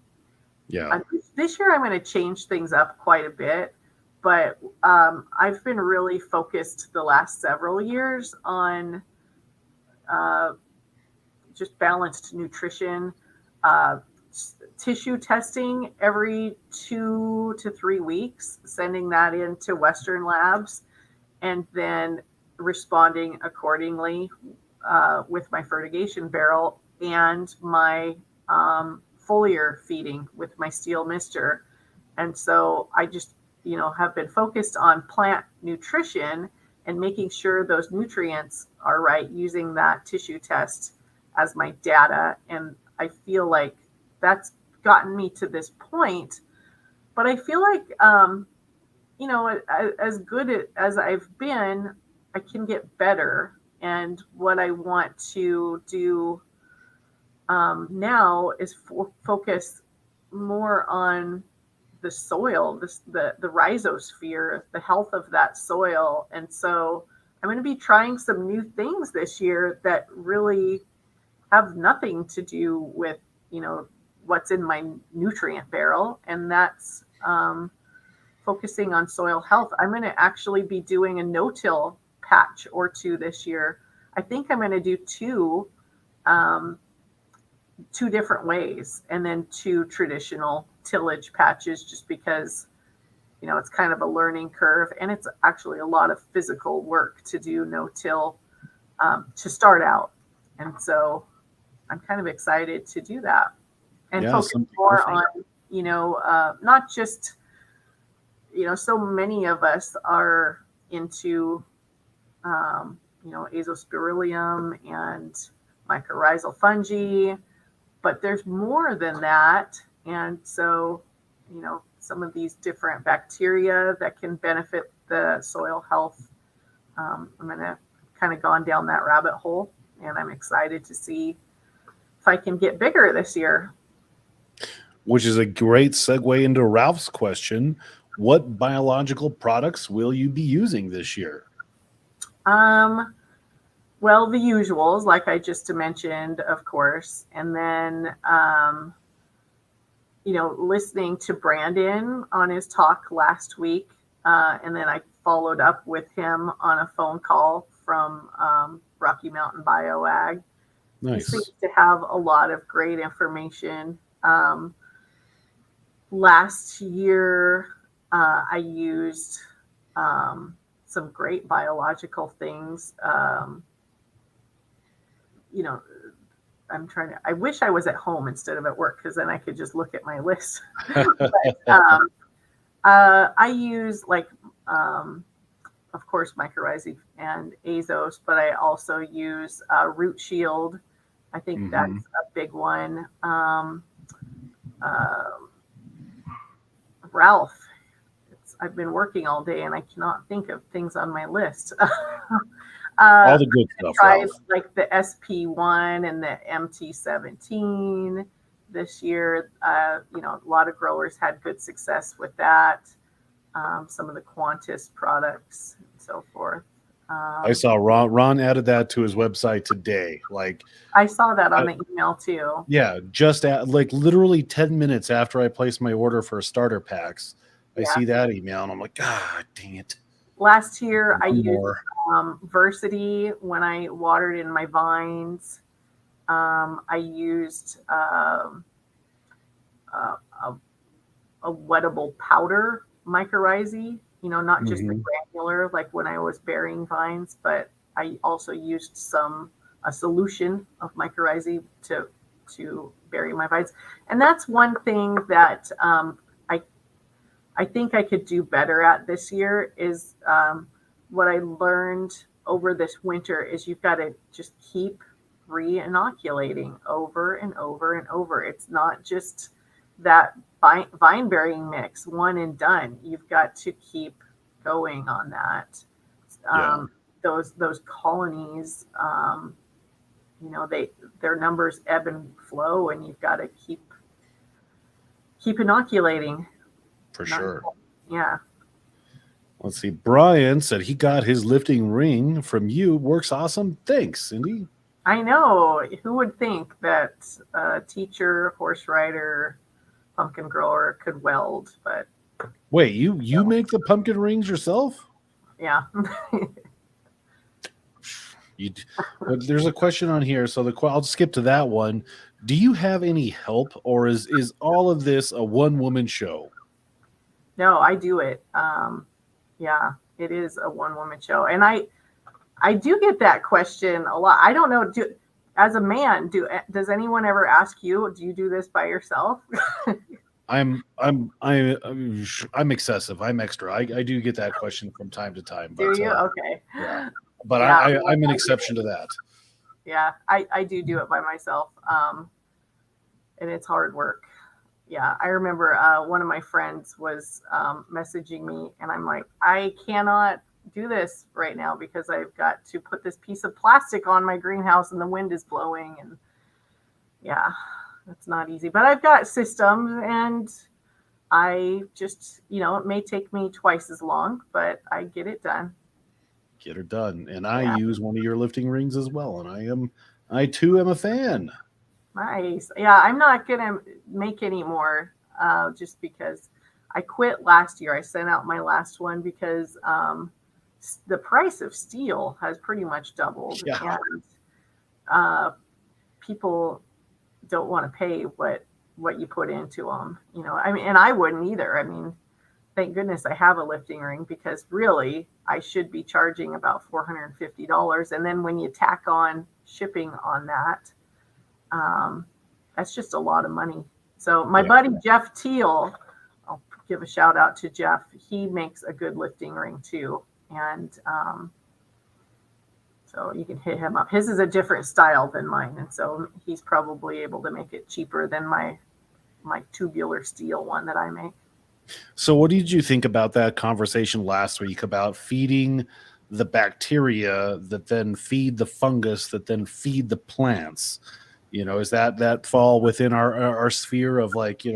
Speaker 2: this year I'm going to change things up quite a bit, but I've been really focused the last several years on just balanced nutrition, tissue testing every 2 to 3 weeks, sending that into Western labs, and then responding accordingly with my fertigation barrel and my foliar feeding with my steel mister. And so I just, have been focused on plant nutrition and making sure those nutrients are right, using that tissue test as my data. And I feel like that's gotten me to this point. But I feel like, as good as I've been, I can get better. And what I want to do now is focus more on the soil, the rhizosphere, the health of that soil. And so I'm going to be trying some new things this year that really have nothing to do with, what's in my nutrient barrel. And that's focusing on soil health. I'm going to actually be doing a no-till patch or 2 this year. I think I'm going to do 2 different ways, and then 2 traditional tillage patches, just because it's kind of a learning curve, and it's actually a lot of physical work to do no-till to start out. And so I'm kind of excited to do that and focus more on not just so many of us are into azospirillum and mycorrhizal fungi, but there's more than that. And so, some of these different bacteria that can benefit the soil health, I'm going to kind of gone down that rabbit hole, and I'm excited to see if I can get bigger this year.
Speaker 1: Which is a great segue into Ralph's question. What biological products will you be using this year?
Speaker 2: Well, the usuals, like I just mentioned, of course. And then, listening to Brandon on his talk last week, And then I followed up with him on a phone call from Rocky Mountain BioAg.
Speaker 1: Nice.
Speaker 2: He seems to have a lot of great information. Last year, I used some great biological things. I wish I was at home instead of at work, because then I could just look at my list. But, I use of course, mycorrhizae and azos, but I also use root shield. I think that's a big one. Ralph, I've been working all day and I cannot think of things on my list.
Speaker 1: All the good stuff.
Speaker 2: Tried like the SP1 and the MT17 this year. A lot of growers had good success with that. Some of the Qantas products and so forth.
Speaker 1: I saw Ron added that to his website today.
Speaker 2: I saw that on the email too.
Speaker 1: Yeah, just literally 10 minutes after I placed my order for starter packs, I see that email and I'm like, God dang it.
Speaker 2: Last year I used Versity when I watered in my vines. I used a wettable powder mycorrhizae, not just the granular like when I was burying vines, but I also used a solution of mycorrhizae to bury my vines. And that's one thing that I think I could do better at this year is what I learned over this winter is you've got to just keep re-inoculating over and over and over. It's not just that vine burying mix, one and done. You've got to keep going on that. Those colonies, their numbers ebb and flow, and you've got to keep inoculating.
Speaker 1: For sure.
Speaker 2: Yeah.
Speaker 1: Let's see. Brian said he got his lifting ring from you. Works awesome. Thanks, Cindy.
Speaker 2: I know. Who would think that a teacher, horse rider, pumpkin grower could weld? But
Speaker 1: wait, you make the pumpkin rings yourself?
Speaker 2: Yeah.
Speaker 1: There's a question on here, so I'll skip to that one. Do you have any help, or is all of this a one-woman show?
Speaker 2: No, I do it. Yeah, it is a one-woman show, and I do get that question a lot. I don't know. As a man, does anyone ever ask you, do you do this by yourself?
Speaker 1: I'm excessive. I'm extra. I do get that question from time to time.
Speaker 2: But, do you? Okay.
Speaker 1: Yeah. But yeah, I'm an exception to that.
Speaker 2: Yeah, I do it by myself, and it's hard work. Yeah, I remember one of my friends was messaging me, and I'm like, I cannot do this right now because I've got to put this piece of plastic on my greenhouse and the wind is blowing, and yeah, it's not easy. But I've got systems, and I just, it may take me twice as long, but I get it done.
Speaker 1: Get her done. And I use one of your lifting rings as well, and I too am a fan.
Speaker 2: Nice. Yeah, I'm not gonna make any more just because I quit last year. I sent out my last one because the price of steel has pretty much doubled, and people don't want to pay what you put into them. And I wouldn't either. Thank goodness I have a lifting ring, because really I should be charging about $450, and then when you tack on shipping on that, that's just a lot of money. So my buddy Jeff Teal, I'll give a shout out to Jeff. He makes a good lifting ring too, and so you can hit him up. His is a different style than mine, and so he's probably able to make it cheaper than my tubular steel one that I make.
Speaker 1: So what did you think about that conversation last week about feeding the bacteria that then feed the fungus that then feed the plants? Is that fall within our sphere of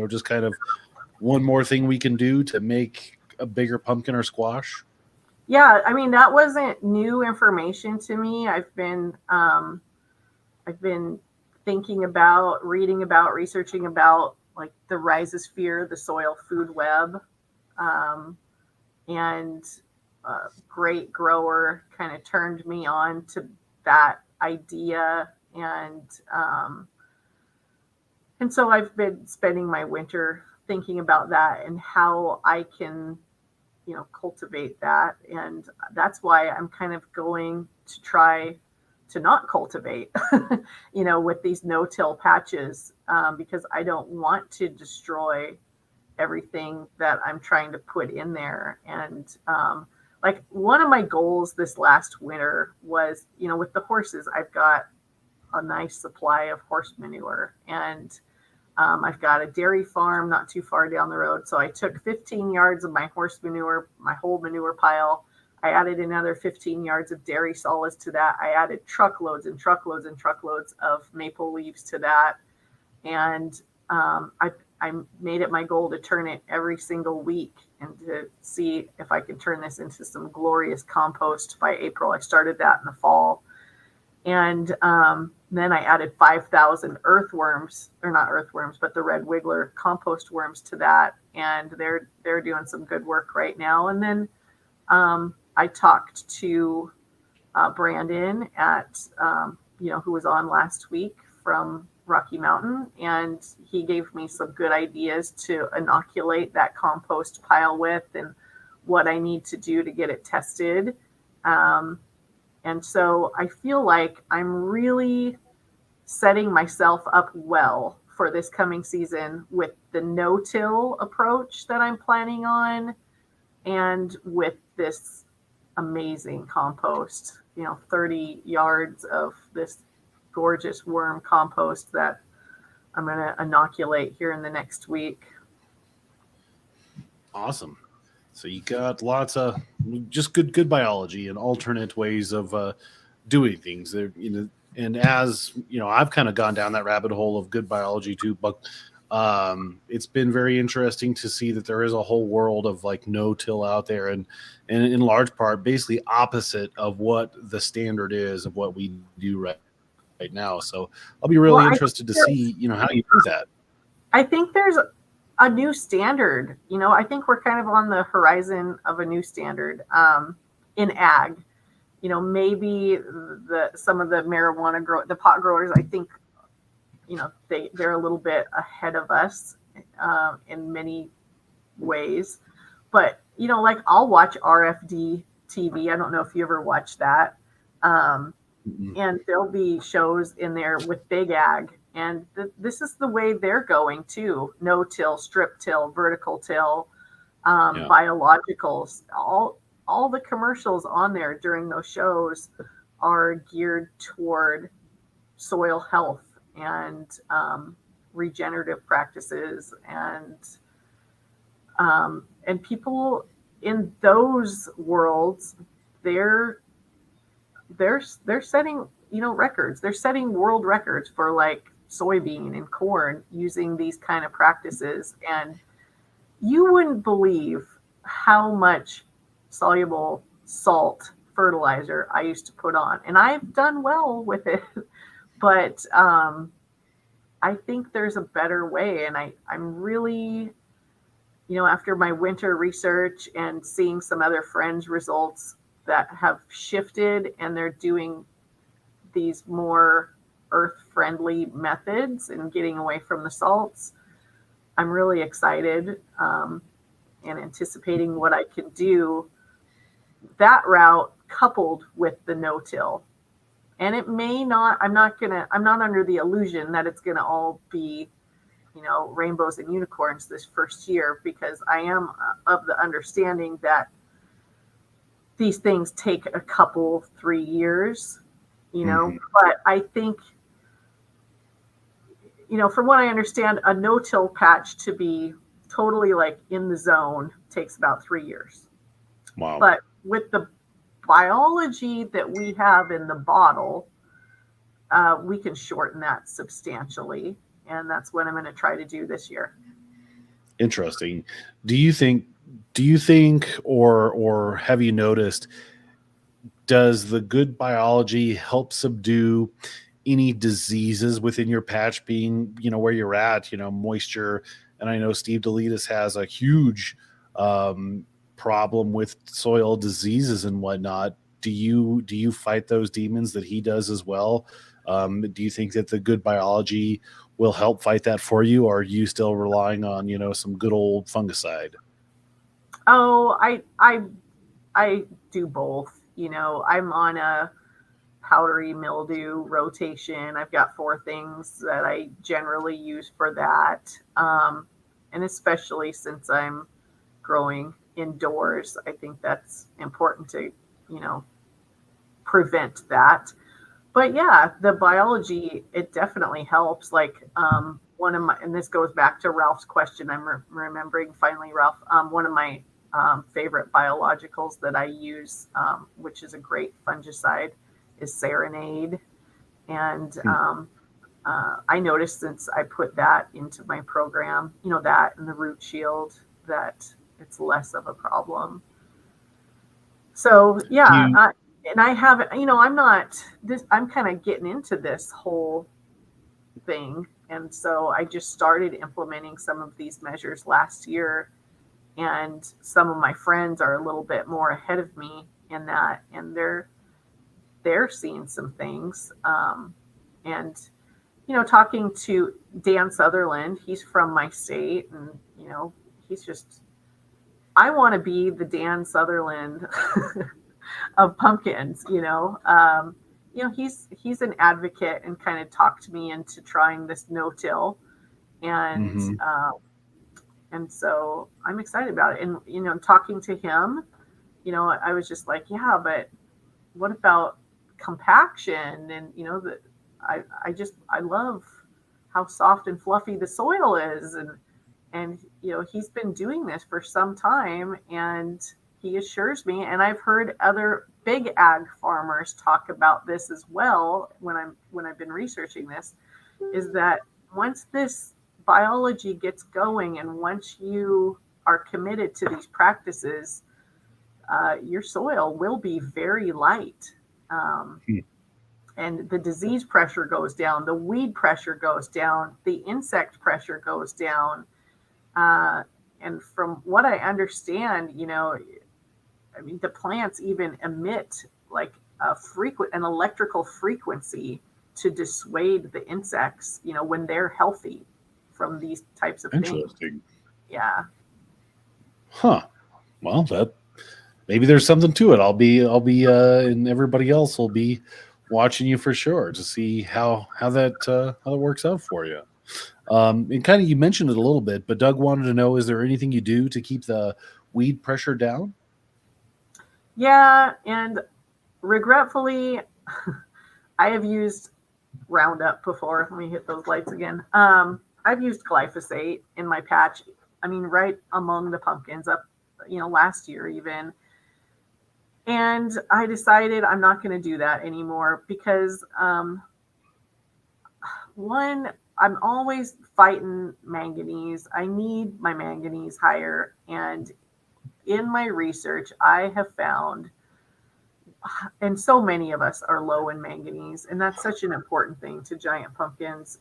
Speaker 1: just kind of one more thing we can do to make a bigger pumpkin or squash?
Speaker 2: Yeah, that wasn't new information to me. I've been thinking about, reading about, researching about the rhizosphere, the soil food web, and a great grower kind of turned me on to that idea. And so I've been spending my winter thinking about that and how I can, cultivate that. And that's why I'm kind of going to try to not cultivate, with these no-till patches, because I don't want to destroy everything that I'm trying to put in there. And like one of my goals this last winter was, with the horses, I've got a nice supply of horse manure, and I've got a dairy farm not too far down the road. So I took 15 yards of my horse manure, my whole manure pile. I added another 15 yards of dairy solids to that. I added truckloads and truckloads and truckloads of maple leaves to that. And I made it my goal to turn it every single week and to see if I could turn this into some glorious compost by April. I started that in the fall. And then I added 5,000 earthworms, or not earthworms, but the red wiggler compost worms to that. And they're doing some good work right now. And then I talked to Brandon at, who was on last week from Rocky Mountain, and he gave me some good ideas to inoculate that compost pile with and what I need to do to get it tested. And so I feel like I'm really setting myself up well for this coming season with the no-till approach that I'm planning on, and with this amazing compost, 30 yards of this gorgeous worm compost that I'm going to inoculate here in the next week.
Speaker 1: Awesome. So you got lots of just good biology and alternate ways of doing things. There, and as I've kind of gone down that rabbit hole of good biology too. But it's been very interesting to see that there is a whole world of like no-till out there, and in large part, basically opposite of what the standard is of what we do right now. So I'll be really interested to see how you do that.
Speaker 2: I think there's a new standard. I think we're kind of on the horizon of a new standard in ag. Maybe some of the marijuana the pot growers, I think, they're a little bit ahead of us in many ways. But like I'll watch RFD TV. I don't know if you ever watch that. And there'll be shows in there with big ag. And this is the way they're going too. No-till, strip-till, vertical till, biologicals. All the commercials on there during those shows are geared toward soil health and regenerative practices, and people in those worlds, they're setting records. They're setting world records for like soybean and corn using these kind of practices. And you wouldn't believe how much soluble salt fertilizer I used to put on, and I've done well with it. But I think there's a better way, and I'm really, after my winter research and seeing some other friends' results that have shifted, and they're doing these more earth-friendly methods and getting away from the salts, I'm really excited and anticipating what I can do that route coupled with the no-till. And it may not, I'm not under the illusion that it's going to all be, rainbows and unicorns this first year, because I am of the understanding that these things take a couple, 3 years, but I think, from what I understand, a no-till patch to be totally like in the zone takes about 3 years.
Speaker 1: Wow.
Speaker 2: But with the biology that we have in the bottle, we can shorten that substantially. And that's what I'm going to try to do this year.
Speaker 1: Interesting. Do you think, or have you noticed, does the good biology help subdue any diseases within your patch, being, where you're at, moisture? And I know Steve Delitas has a huge problem with soil diseases and whatnot. Do you fight those demons that he does as well? Do you think that the good biology will help fight that for you, or are you still relying on, some good old fungicide?
Speaker 2: Oh, I do both. I'm on a powdery mildew rotation. I've got 4 things that I generally use for that. And especially since I'm growing indoors, I think that's important to, prevent that. But yeah, the biology, it definitely helps. Like one of my, and this goes back to Ralph's question. I'm remembering finally, Ralph. One of my favorite biologicals that I use, which is a great fungicide, is Serenade. And I noticed since I put that into my program, that and the root shield, that it's less of a problem. So yeah,
Speaker 1: You
Speaker 2: and I haven't, I'm not this. I'm kind of getting into this whole thing, and so I just started implementing some of these measures last year. And some of my friends are a little bit more ahead of me in that, and they're seeing some things. And talking to Dan Sutherland, he's from my state, and he's just, I want to be the Dan Sutherland of pumpkins. He's an advocate and kind of talked me into trying this no-till, and
Speaker 1: mhm.
Speaker 2: and so I'm excited about it. And talking to him, I was just like, yeah, but what about compaction? And that I love how soft and fluffy the soil is, and he's been doing this for some time, and he assures me, and I've heard other big ag farmers talk about this as well when I've been researching this, is that once this biology gets going and once you are committed to these practices, your soil will be very light.
Speaker 1: Hmm.
Speaker 2: And the disease pressure goes down, the weed pressure goes down, the insect pressure goes down. And from what I understand, I mean, the plants even emit like an electrical frequency to dissuade the insects, when they're healthy from these types of things.
Speaker 1: Interesting.
Speaker 2: Yeah.
Speaker 1: Huh. Well, that maybe there's something to it. I'll be and everybody else will be watching you for sure to see how that works out for you. And kind of, you mentioned it a little bit, but Doug wanted to know: is there anything you do to keep the weed pressure down?
Speaker 2: Yeah. And regretfully, I have used Roundup before. Let me hit those lights again. I've used glyphosate in my patch. I mean, right among the pumpkins up, last year even. And I decided I'm not going to do that anymore because, one, I'm always fighting manganese. I need my manganese higher. And in my research, I have found, and so many of us are low in manganese, and that's such an important thing to giant pumpkins.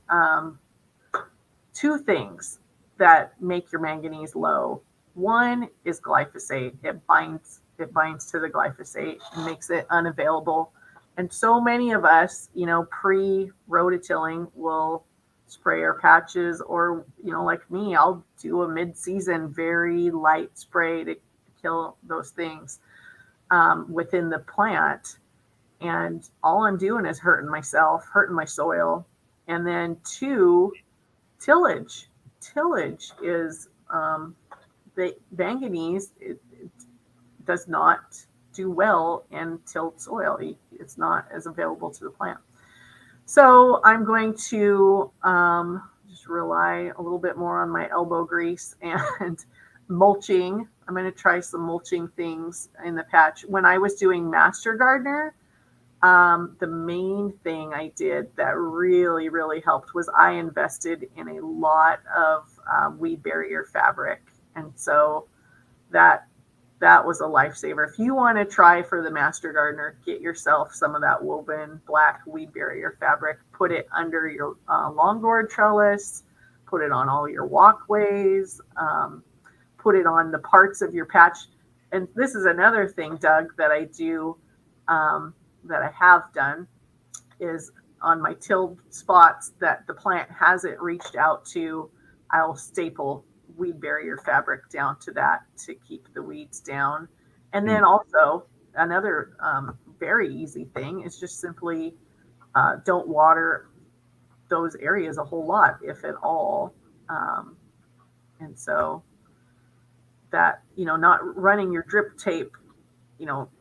Speaker 2: 2 things that make your manganese low. One is glyphosate. It binds to the glyphosate and makes it unavailable. And so many of us, pre-rototilling will spray our patches, or, like me, I'll do a mid-season very light spray to kill those things within the plant. And all I'm doing is hurting myself, hurting my soil. And then 2, tillage. Tillage is the manganese. It does not do well in tilled soil. It's not as available to the plant. So I'm going to just rely a little bit more on my elbow grease and mulching. I'm going to try some mulching things in the patch. When I was doing Master Gardener, the main thing I did that really, really helped was I invested in a lot of weed barrier fabric. And so that was a lifesaver. If you want to try for the Master Gardener, get yourself some of that woven black weed barrier fabric, put it under your lawn gourd trellis, put it on all your walkways, put it on the parts of your patch. and this is another thing, Doug, that I do, that I have done, is on my tilled spots that the plant hasn't reached out to, I'll staple weed barrier fabric down to that to keep the weeds down. And then also another very easy thing is just simply don't water those areas a whole lot, if at all. And so that, not running your drip tape,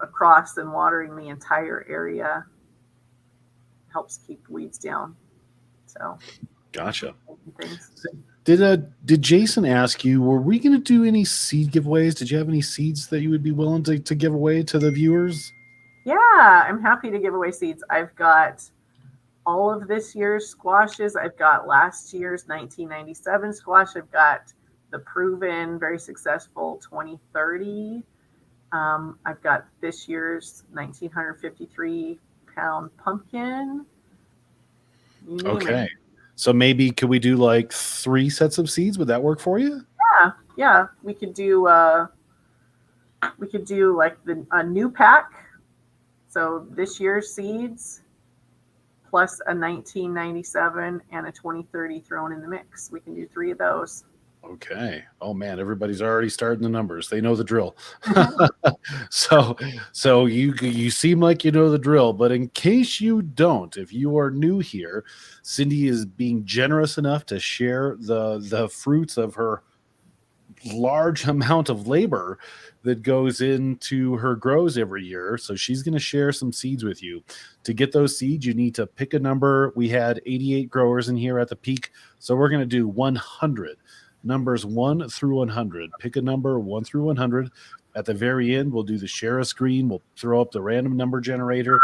Speaker 2: across and watering the entire area helps keep weeds down. So
Speaker 1: gotcha.
Speaker 2: Things.
Speaker 1: Did Jason ask you, were we going to do any seed giveaways? Did you have any seeds that you would be willing to give away to the viewers?
Speaker 2: Yeah, I'm happy to give away seeds. I've got all of this year's squashes. I've got last year's 1997 squash. I've got the proven, very successful 2030. I've got this year's 1953 pound pumpkin.
Speaker 1: Okay. So maybe could we do like 3 sets of seeds? Would that work for you?
Speaker 2: Yeah. We could do like a new pack. So this year's seeds plus a 1997 and a 2030 thrown in the mix. We can do 3 of those.
Speaker 1: Okay. Oh man, everybody's already starting the numbers. They know the drill. So you seem like you know the drill, but in case you don't, if you are new here, Cindy is being generous enough to share the fruits of her large amount of labor that goes into her grows every year. So she's going to share some seeds with you. To get those seeds, you need to pick a number. We had 88 growers in here at the peak, so we're going to do 100. Numbers 1 through 100. Pick a number 1 through 100. At the very end, we'll do the share a screen. We'll throw up the random number generator,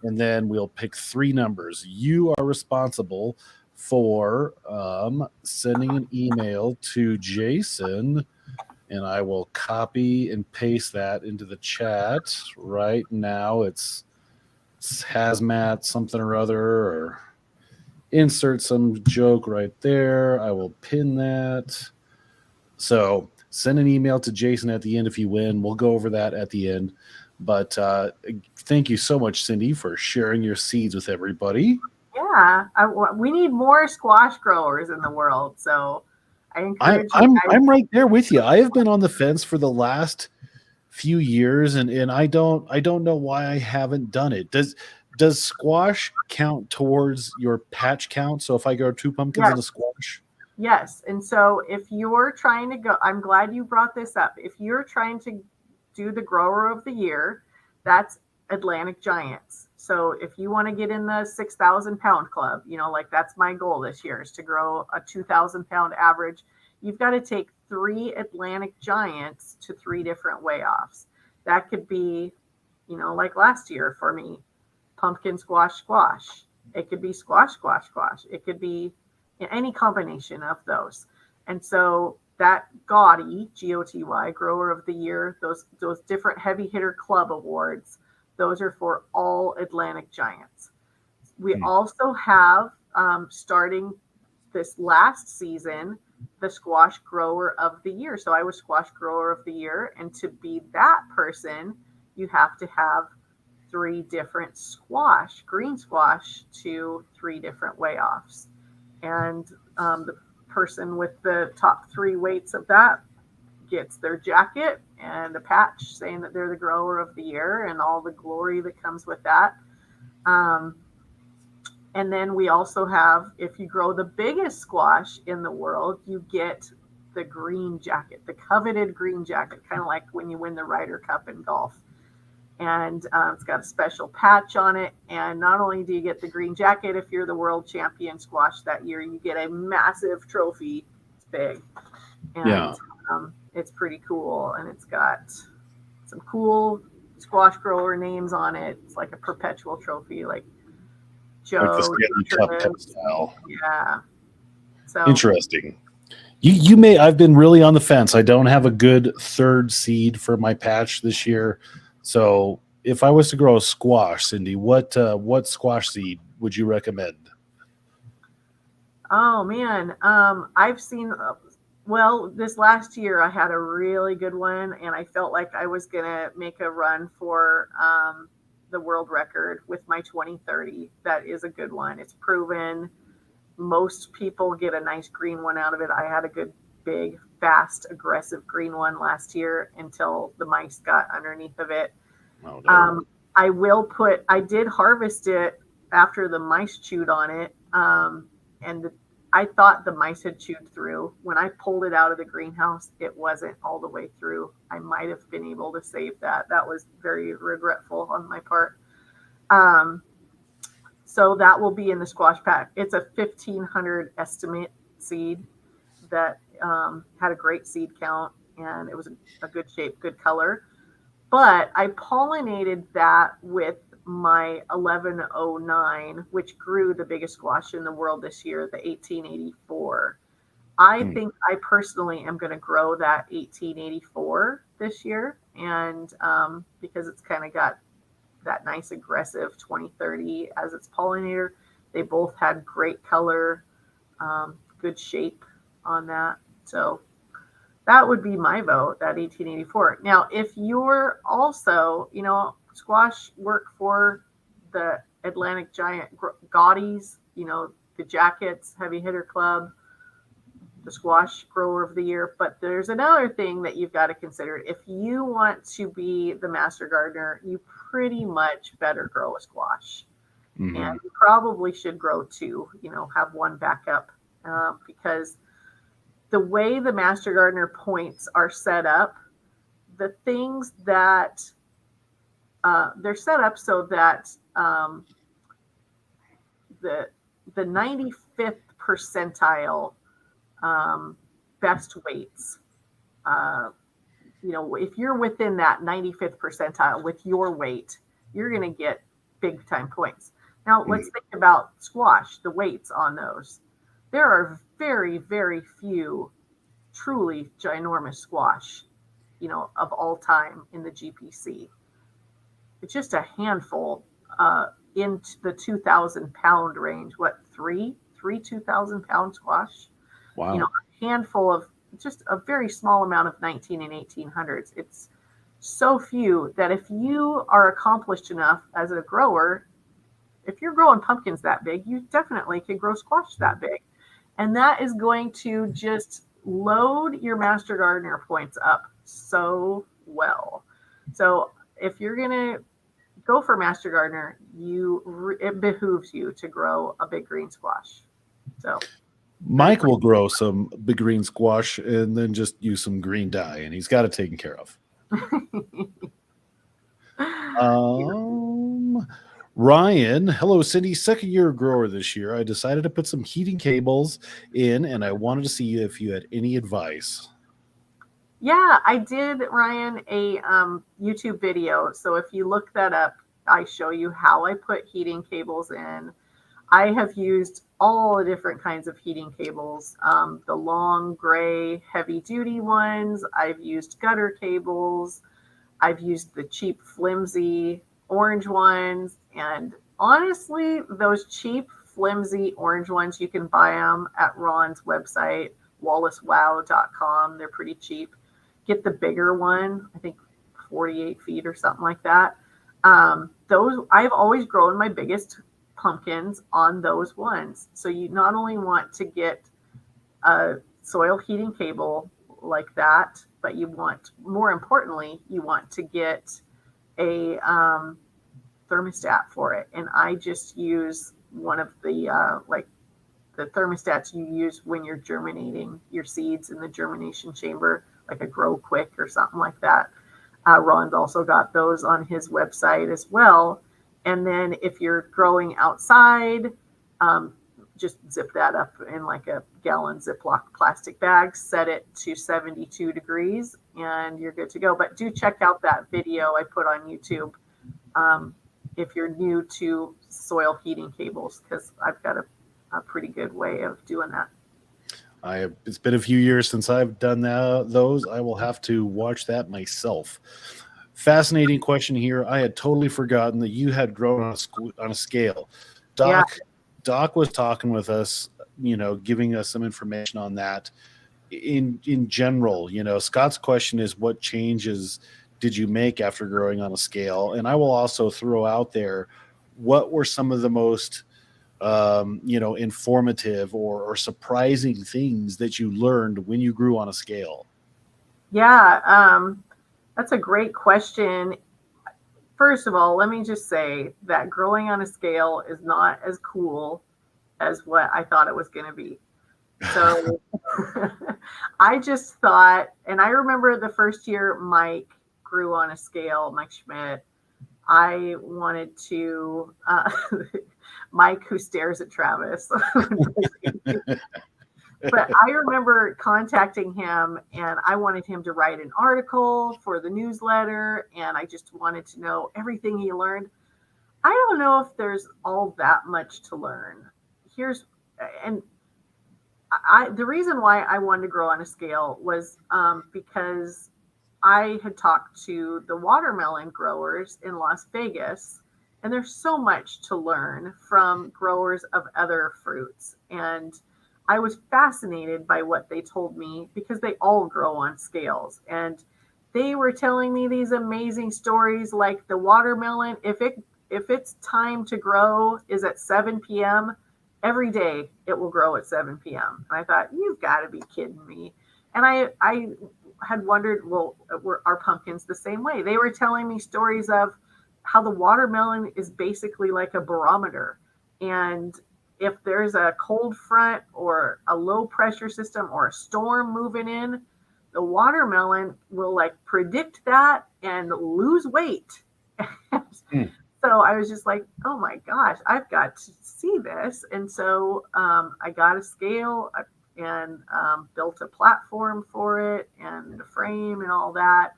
Speaker 1: and then we'll pick 3 numbers. You are responsible for sending an email to Jason, and I will copy and paste that into the chat right now. It's hazmat something or other, or insert some joke right there. I will pin that. So send an email to Jason at the end if you win. We'll go over that at the end. But thank you so much, Cindy, for sharing your seeds with everybody.
Speaker 2: Yeah, we need more squash growers in the world. So I encourage
Speaker 1: I'm right there with you. I have been on the fence for the last few years, and I don't know why I haven't done it. Does squash count towards your patch count? So if I grow 2 pumpkins in a squash?
Speaker 2: Yes. And so if you're trying to go, I'm glad you brought this up. If you're trying to do the grower of the year, that's Atlantic Giants. So if you want to get in the 6,000 pound club, like that's my goal this year, is to grow a 2,000 pound average. You've got to take 3 Atlantic Giants to 3 different weigh-offs. That could be, like last year for me, pumpkin squash. It could be squash. It could be any combination of those. And so that GOTY, G-O-T-Y, grower of the year, those different heavy hitter club awards, those are for all Atlantic Giants. We also have, starting this last season, the squash grower of the year. So I was squash grower of the year, and to be that person, you have to have 3 different green squash to 3 different weigh-offs. And the person with the top 3 weights of that gets their jacket and a patch saying that they're the grower of the year and all the glory that comes with that. And then we also have, if you grow the biggest squash in the world, you get the green jacket, the coveted green jacket, kind of like when you win the Ryder Cup in golf. And it's got a special patch on it. And not only do you get the green jacket, if you're the world champion squash that year, you get a massive trophy. It's big. And it's pretty cool. And it's got some cool squash grower names on it. It's like a perpetual trophy, like Joe.
Speaker 1: Like the Stanley Cup style.
Speaker 2: Yeah. So
Speaker 1: interesting. You may, I've been really on the fence. I don't have a good 3rd seed for my patch this year. So if I was to grow a squash, Cindy, what squash seed would you recommend?
Speaker 2: Oh man, I've seen Well, this last year I had a really good one, and I felt like I was gonna make a run for the world record with my 2030. That is a good one. It's proven. Most people get a nice green one out of it. I had a good, big, fast, aggressive green one last year until the mice got underneath of it.
Speaker 1: Oh, no.
Speaker 2: I did harvest it after the mice chewed on it. And I thought the mice had chewed through. When I pulled it out of the greenhouse, it wasn't all the way through. I might have been able to save that. That was very regretful on my part. So that will be in the squash pack. It's a 1,500 estimate seed that had a great seed count, and it was a good shape, good color. But I pollinated that with my 1109, which grew the biggest squash in the world this year, the 1884. I think I personally am going to grow that 1884 this year, and because it's kind of got that nice aggressive 2030 as its pollinator. They both had great color, good shape on that. So that would be my vote, that 1884. Now, if you're also, squash work for the Atlantic Giant Gaudis, the Jackets, Heavy Hitter Club, the Squash Grower of the Year. But there's another thing that you've got to consider. If you want to be the master gardener, you pretty much better grow a squash. And you probably should grow two, have one backup, because the way the master gardener points are set up, the things that they're set up so that the 95th percentile best weights, if you're within that 95th percentile with your weight, you're going to get big time points. Now, let's think about squash, the weights on those. There are very, very few truly ginormous squash, of all time in the GPC. It's just a handful in the 2,000 pound range. What, three 2,000 pound squash?
Speaker 1: Wow.
Speaker 2: A handful of just a very small amount of 19 and 1800s. It's so few that if you are accomplished enough as a grower, if you're growing pumpkins that big, you definitely can grow squash that big. And that is going to just load your master gardener points up so well. So if you're going to go for master gardener, it behooves you to grow a big green squash. So
Speaker 1: Mike will grow some big green squash and then just use some green dye, and he's got it taken care of. Ryan, hello, Cindy. Second year grower this year. I decided to put some heating cables in, and I wanted to see if you had any advice.
Speaker 2: Yeah, I did, Ryan, a YouTube video. So if you look that up, I show you how I put heating cables in. I have used all the different kinds of heating cables, the long gray heavy duty ones. I've used gutter cables. I've used the cheap flimsy orange ones. And honestly, those cheap flimsy orange ones, you can buy them at Ron's website, wallacewow.com. They're pretty cheap. Get the bigger one, I think 48 feet or something like that. Those I've always grown my biggest pumpkins on those ones. So you not only want to get a soil heating cable like that, but more importantly, you want to get a thermostat for it. And I just use one of the the thermostats you use when you're germinating your seeds in the germination chamber, like a Grow Quick or something like that. Ron's also got those on his website as well. And then if you're growing outside, just zip that up in like a gallon Ziploc plastic bag, set it to 72 degrees, and you're good to go. But do check out that video I put on YouTube if you're new to soil heating cables, because I've got a pretty good way of doing that.
Speaker 1: It's been a few years since I've done those. I will have to watch that myself. Fascinating question here. I had totally forgotten that you had grown on a scale. Doc was talking with us, giving us some information on that. in general, Scott's question is, what changes did you make after growing on a scale? And I will also throw out there, what were some of the most informative or surprising things that you learned when you grew on a scale?
Speaker 2: Yeah, that's a great question. First of all, let me just say that growing on a scale is not as cool as what I thought it was going to be. So I just thought, and I remember the first year Mike grew on a scale, Mike Schmidt, I wanted to, Mike who stares at Travis. But I remember contacting him and I wanted him to write an article for the newsletter. And I just wanted to know everything he learned. I don't know if there's all that much to learn. And the reason why I wanted to grow on a scale was because I had talked to the watermelon growers in Las Vegas, and there's so much to learn from growers of other fruits. And I was fascinated by what they told me because they all grow on scales. And they were telling me these amazing stories, like the watermelon, if its time to grow is at 7 p.m., every day it will grow at 7 p.m. And I thought, you've got to be kidding me. And I had wondered, well, were our pumpkins the same way? They were telling me stories of how the watermelon is basically like a barometer. And if there's a cold front or a low pressure system or a storm moving in, the watermelon will like predict that and lose weight. So I was just like, oh my gosh, I've got to see this. And so I got a scale and built a platform for it and a frame and all that.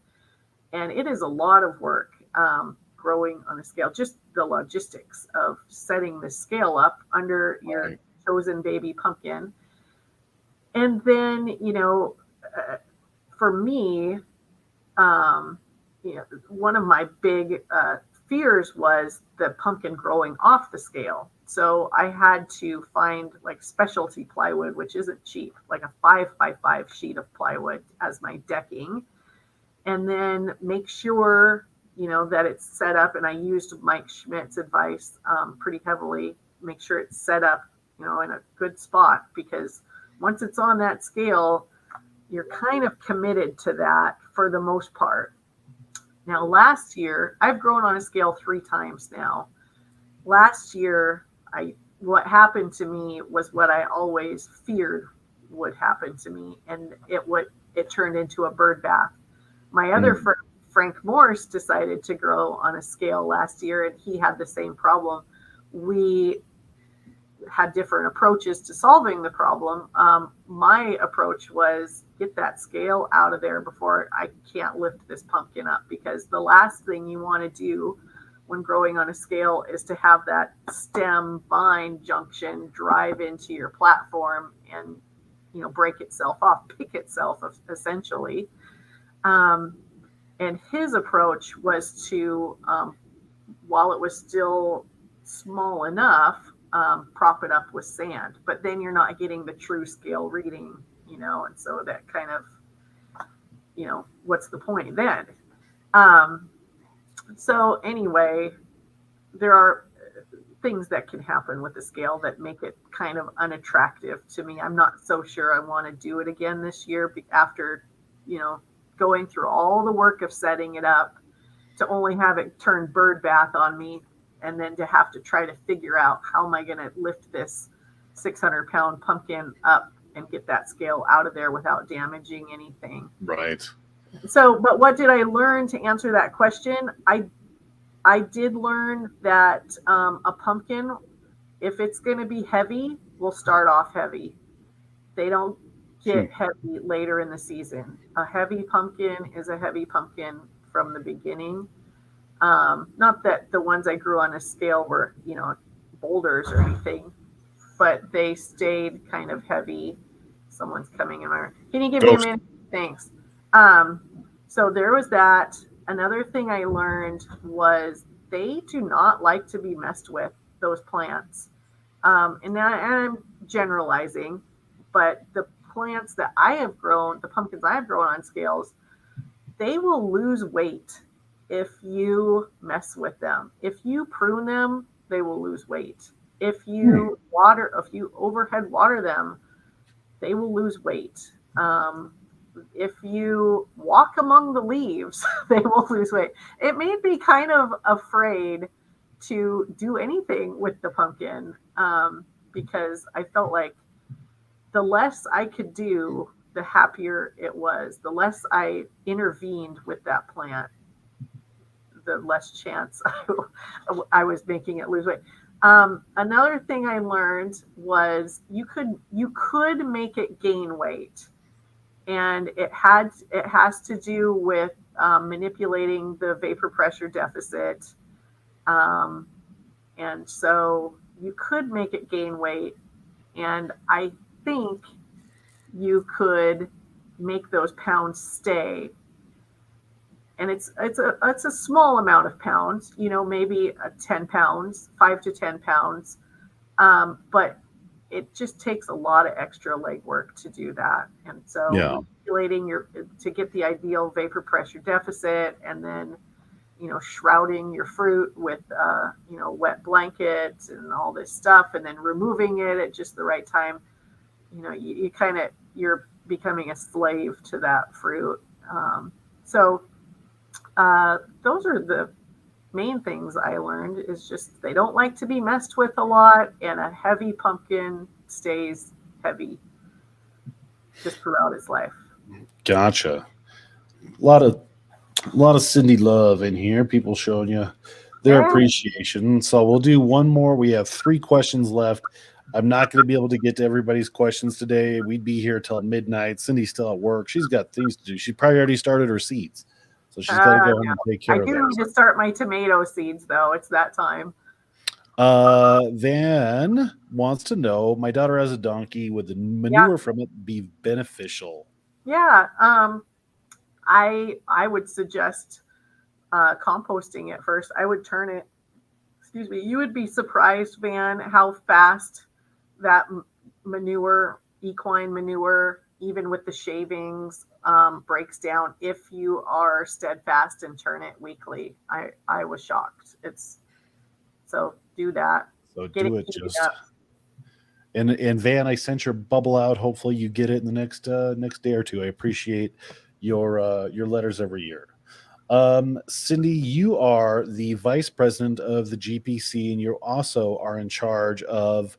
Speaker 2: And it is a lot of work growing on a scale, just the logistics of setting the scale up under your chosen baby pumpkin. And then, for me, one of my big fears was the pumpkin growing off the scale. So I had to find like specialty plywood, which isn't cheap, like a 5x5 sheet of plywood as my decking. And then make sure, that it's set up. And I used Mike Schmidt's advice pretty heavily. Make sure it's set up, in a good spot, because once it's on that scale, you're kind of committed to that for the most part. Now, last year, I've grown on a scale 3 times now. Last year, what happened to me was what I always feared would happen to me, and it turned into a bird bath. My other friend, Frank Morse, decided to grow on a scale last year, and he had the same problem. We had different approaches to solving the problem. My approach was get that scale out of there before I can't lift this pumpkin up, because the last thing you want to do when growing on a scale is to have that stem vine junction drive into your platform and break itself off, pick itself essentially. And his approach was to, while it was still small enough, prop it up with sand, but then you're not getting the true scale reading, and so that kind of, what's the point then? So anyway, there are things that can happen with the scale that make it kind of unattractive to me. I'm not so sure I want to do it again this year after, going through all the work of setting it up to only have it turn bird bath on me, and then to have to try to figure out how am I going to lift this 600-pound pumpkin up and get that scale out of there without damaging anything.
Speaker 1: Right.
Speaker 2: So, but what did I learn to answer that question? I did learn that a pumpkin, if it's going to be heavy, will start off heavy. They don't get heavy later in the season. A heavy pumpkin is a heavy pumpkin from the beginning. Not that the ones I grew on a scale were, boulders or anything, but they stayed kind of heavy. Someone's coming in there. Can you give me a minute? Thanks. So there was that. Another thing I learned was they do not like to be messed with, those plants. And I'm generalizing, but the plants that I have grown, the pumpkins I have grown on scales, they will lose weight if you mess with them. If you prune them, they will lose weight. If you overhead water them, they will lose weight. If you walk among the leaves, they will lose weight. It made me kind of afraid to do anything with the pumpkin, because I felt like the less I could do, the happier it was. The less I intervened with that plant, the less chance I was making it lose weight. Another thing I learned was you could make it gain weight, and it has to do with manipulating the vapor pressure deficit, and so you could make it gain weight, and I think you could make those pounds stay. And it's a small amount of pounds, maybe 10 pounds, 5 to 10 pounds. But it just takes a lot of extra legwork to do that. And so manipulating to get the ideal vapor pressure deficit, and then, shrouding your fruit with, wet blankets and all this stuff, and then removing it at just the right time. You're becoming a slave to that fruit. So those are the main things I learned, is just they don't like to be messed with a lot, and a heavy pumpkin stays heavy just throughout its life.
Speaker 1: Gotcha. A lot of Cindy love in here. People showing you their appreciation. So we'll do one more. We have 3 questions left. I'm not going to be able to get to everybody's questions today. We'd be here till midnight. Cindy's still at work. She's got things to do. She probably already started her seeds. So she's got to go home and take care of that.
Speaker 2: I do need to start my tomato seeds, though. It's that time.
Speaker 1: Van wants to know, my daughter has a donkey. Would the manure from it be beneficial?
Speaker 2: Yeah. I would suggest composting it first. I would turn it, you would be surprised, Van, how fast that manure, equine manure, even with the shavings, breaks down if you are steadfast and turn it weekly. I was shocked. So do that.
Speaker 1: So do it just. And Van, I sent your bubble out. Hopefully you get it in the next day or two. I appreciate your letters every year. Cindy, you are the vice president of the GPC, and you also are in charge of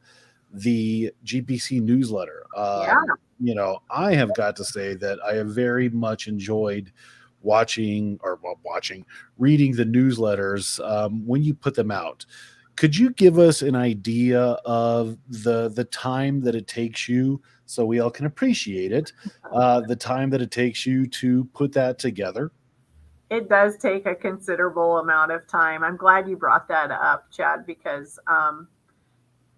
Speaker 1: the GPC newsletter. I have got to say that I have very much enjoyed reading the newsletters when you put them out. Could you give us an idea of the time that it takes you, so we all can appreciate it, the time that it takes you to put that together?
Speaker 2: It does take a considerable amount of time. I'm glad you brought that up, Chad, because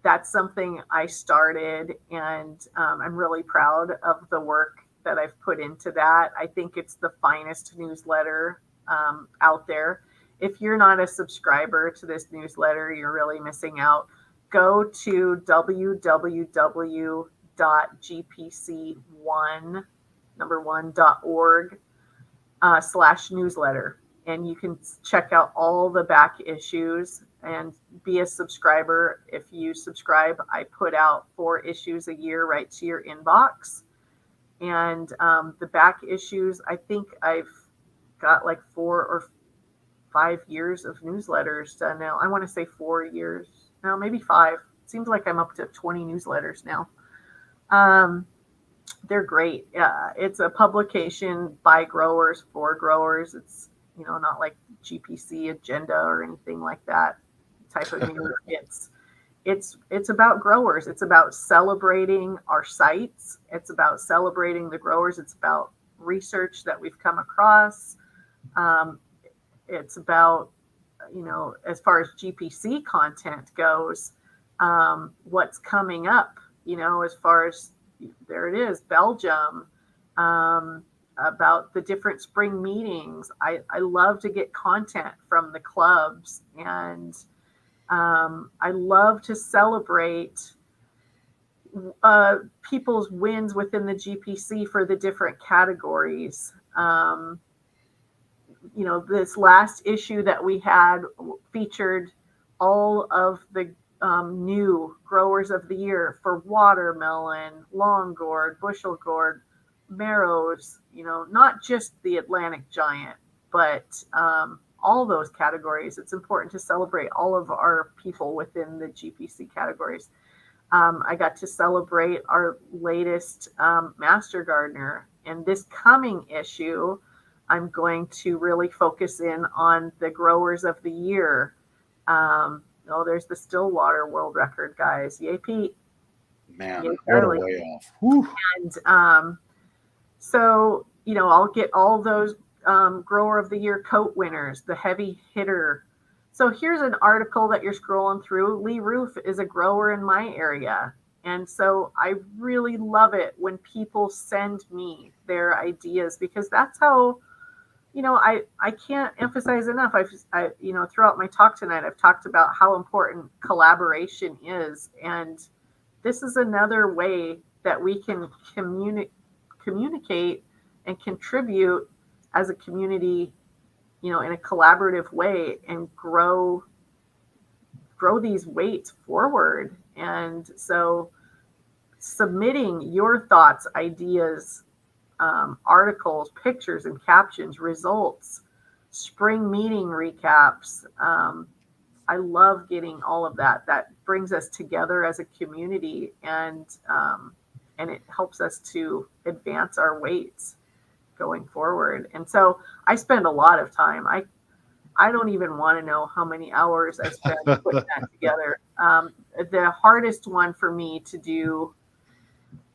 Speaker 2: that's something I started, and I'm really proud of the work that I've put into that. I think it's the finest newsletter out there. If you're not a subscriber to this newsletter, you're really missing out. Go to www.gpc1.org /newsletter, and you can check out all the back issues and be a subscriber. If you subscribe, I put out 4 issues a year right to your inbox. And the back issues, I think I've got like 4 or 5 years of newsletters done now. I want to say 4 years. No, maybe 5. It seems like I'm up to 20 newsletters now. They're great. It's a publication by growers for growers. It's, not like GPC agenda or anything like that type of news. It's about growers. It's about celebrating our sites. It's about celebrating the growers. It's about research that we've come across. It's about, as far as GPC content goes, what's coming up, as far as, there it is, Belgium, about the different spring meetings. I love to get content from the clubs, and I love to celebrate people's wins within the GPC for the different categories. This last issue that we had featured all of the new growers of the year for watermelon, long gourd, bushel gourd, marrows, not just the Atlantic giant, but all those categories. It's important to celebrate all of our people within the GPC categories. I got to celebrate our latest Master Gardener. And this coming issue, I'm going to really focus in on the growers of the year. There's the Stillwater world record, guys. Yay, Pete.
Speaker 1: Man,
Speaker 2: Yay,
Speaker 1: what a
Speaker 2: Charlie.
Speaker 1: way off. Whew.
Speaker 2: And so, I'll get all those grower of the year coat winners, the heavy hitter. So here's an article that you're scrolling through. Lee Roof is a grower in my area. And so I really love it when people send me their ideas, because that's how, I can't emphasize enough. I throughout my talk tonight, I've talked about how important collaboration is. And this is another way that we can communicate and contribute as a community, in a collaborative way, and grow these weights forward. And so submitting your thoughts, ideas, articles, pictures and captions, results, spring meeting recaps. I love getting all of that. That brings us together as a community, and it helps us to advance our weights going forward. And so I spend a lot of time. I don't even want to know how many hours I spend putting that together. The hardest one for me to do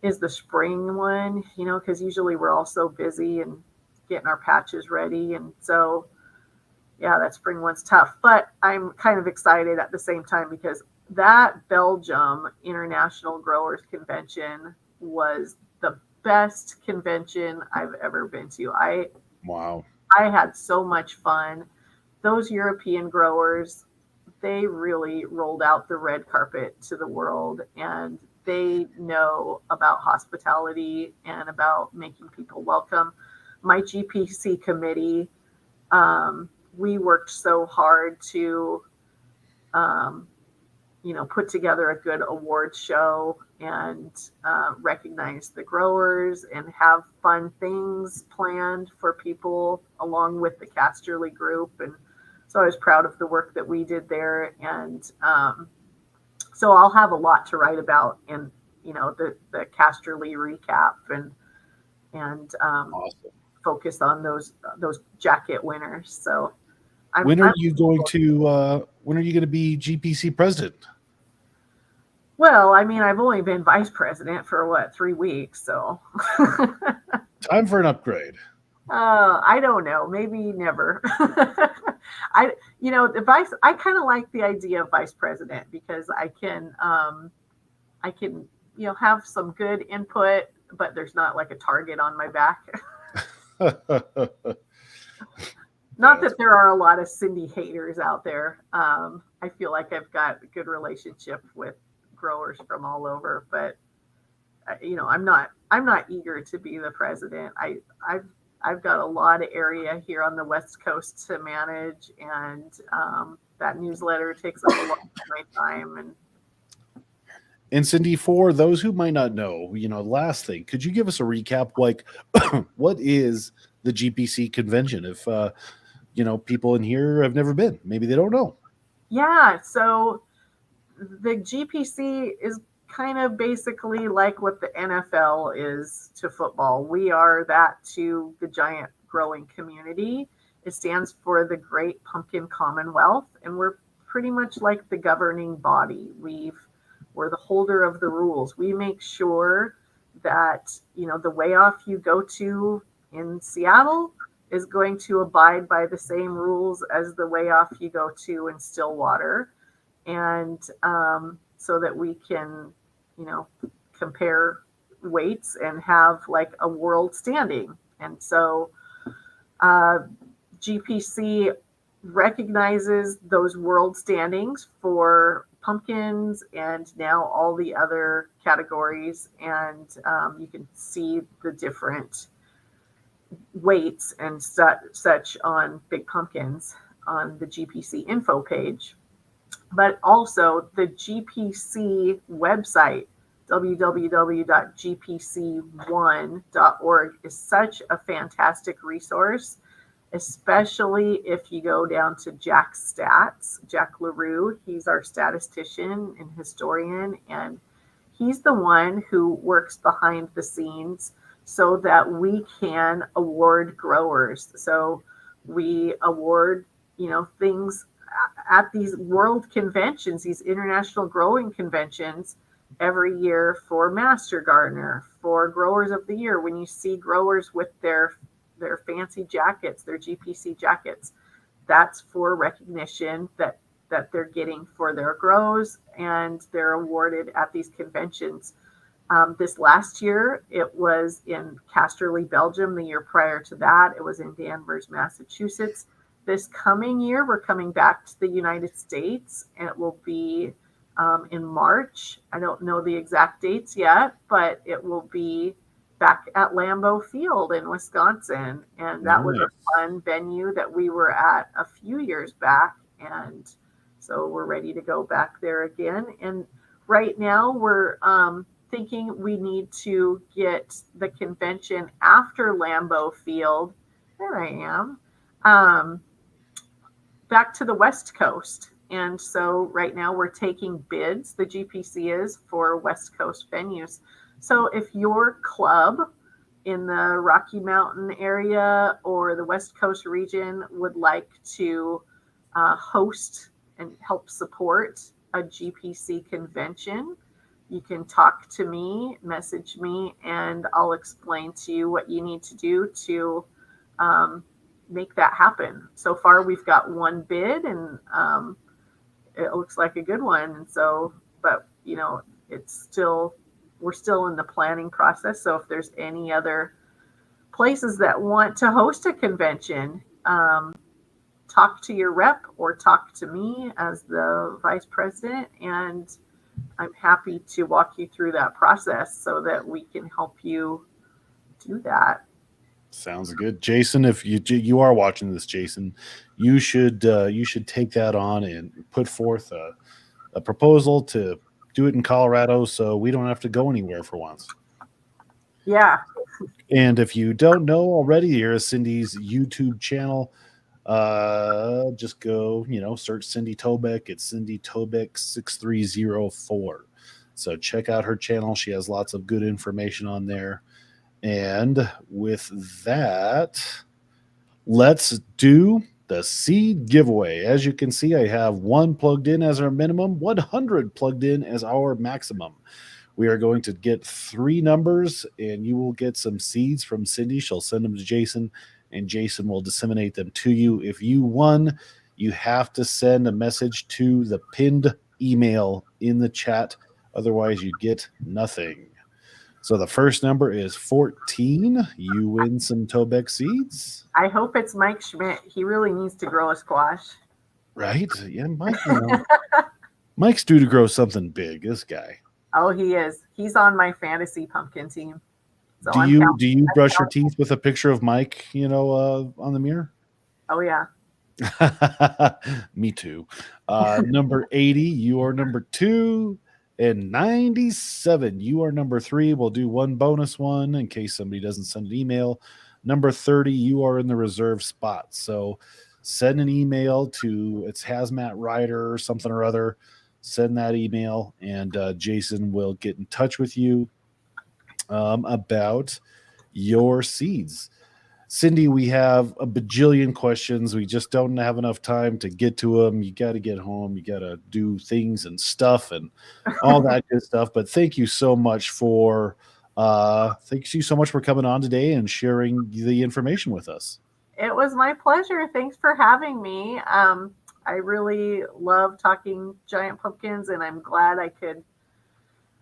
Speaker 2: is the spring one, because usually we're all so busy and getting our patches ready. And so, yeah, that spring one's tough. But I'm kind of excited at the same time, because that Belgium International Growers Convention was the best convention I've ever been to.
Speaker 1: Wow.
Speaker 2: I had so much fun. Those European growers, they really rolled out the red carpet to the world, and they know about hospitality and about making people welcome. My GPC committee, we worked so hard to, put together a good awards show and recognize the growers and have fun things planned for people along with the Casterly group. And so I was proud of the work that we did there. And so I'll have a lot to write about in, the Casterly recap and
Speaker 1: Awesome.
Speaker 2: focus on those jacket winners. So
Speaker 1: when are you going to be GPC president?
Speaker 2: Well, I mean, I've only been vice president for 3 weeks, so
Speaker 1: Time for an upgrade.
Speaker 2: I don't know, maybe never. I kind of like the idea of vice president, because I can have some good input, but there's not like a target on my back. Not that there are a lot of Cindy haters out there. I feel like I've got a good relationship with growers from all over, but I'm not eager to be the president. I've got a lot of area here on the West Coast to manage, and that newsletter takes up a lot of my time.
Speaker 1: And Cindy, for those who might not know, last thing, could you give us a recap? Like, what is the GPC convention? If people in here have never been, maybe they don't know.
Speaker 2: Yeah, so the GPC is kind of basically like what the NFL is to football. We are that to the giant growing community. It stands for the Great Pumpkin Commonwealth, and we're pretty much like the governing body. We're the holder of the rules. We make sure that, the way off you go to in Seattle is going to abide by the same rules as the way off you go to in Stillwater. And so that we can, compare weights and have like a world standing. And so GPC recognizes those world standings for pumpkins and now all the other categories. And you can see the different weights and such on big pumpkins on the GPC info page. But also the GPC website, www.gpc1.org, is such a fantastic resource, especially if you go down to Jack's stats. Jack LaRue, he's our statistician and historian, and he's the one who works behind the scenes so that we can award growers. So we award, things at these world conventions, these international growing conventions every year for Master Gardener, for Growers of the Year. When you see growers with their fancy jackets, their GPC jackets, that's for recognition that they're getting for their grows, and they're awarded at these conventions. This last year, it was in Casterly, Belgium. The year prior to that, it was in Danvers, Massachusetts. This coming year, we're coming back to the United States, and it will be in March. I don't know the exact dates yet, but it will be back at Lambeau Field in Wisconsin. And that was a fun venue that we were at a few years back. And so we're ready to go back there again. And right now we're thinking we need to get the convention after Lambeau Field. There I am. Back to the West Coast. And so right now we're taking bids, the GPC is, for West Coast venues. So if your club in the Rocky Mountain area or the West Coast region would like to host and help support a GPC convention, you can talk to me, message me, and I'll explain to you what you need to do to make that happen. So far, we've got one bid, and it looks like a good one. And so, but we're still in the planning process. So if there's any other places that want to host a convention, talk to your rep or talk to me as the vice president, and I'm happy to walk you through that process so that we can help you do that.
Speaker 1: Sounds good. Jason, if you are watching this, Jason, you should take that on and put forth a proposal to do it in Colorado so we don't have to go anywhere for once.
Speaker 2: Yeah.
Speaker 1: And if you don't know already, here is Cindy's YouTube channel. Just go, search Cindy Tobeck. It's Cindy Tobeck 6304. So check out her channel. She has lots of good information on there. And with that, let's do the seed giveaway. As you can see, I have 1 plugged in as our minimum, 100 plugged in as our maximum. We are going to get 3 numbers, and you will get some seeds from Cindy. She'll send them to Jason, and Jason will disseminate them to you. If you won, you have to send a message to the pinned email in the chat. Otherwise, you get nothing. So the first number is 14. You win some Tobeck seeds.
Speaker 2: I hope it's Mike Schmidt. He really needs to grow a squash.
Speaker 1: Right? Yeah, Mike. Mike's due to grow something big. This guy.
Speaker 2: Oh, he is. He's on my fantasy pumpkin team. So
Speaker 1: do you brush your teeth with a picture of Mike? On the mirror.
Speaker 2: Oh yeah.
Speaker 1: Me too. Number 80. You are number 2. And 97, you are number 3. We'll do one bonus one in case somebody doesn't send an email. Number 30, you are in the reserve spot. So send an email to, it's Hazmat Rider or something or other. Send that email, and Jason will get in touch with you about your seeds. Cindy, we have a bajillion questions. We just don't have enough time to get to them. You got to get home. You got to do things and stuff and all that good stuff. But thank you so much for coming on today and sharing the information with us.
Speaker 2: It was my pleasure. Thanks for having me. I really love talking giant pumpkins, and I'm glad I could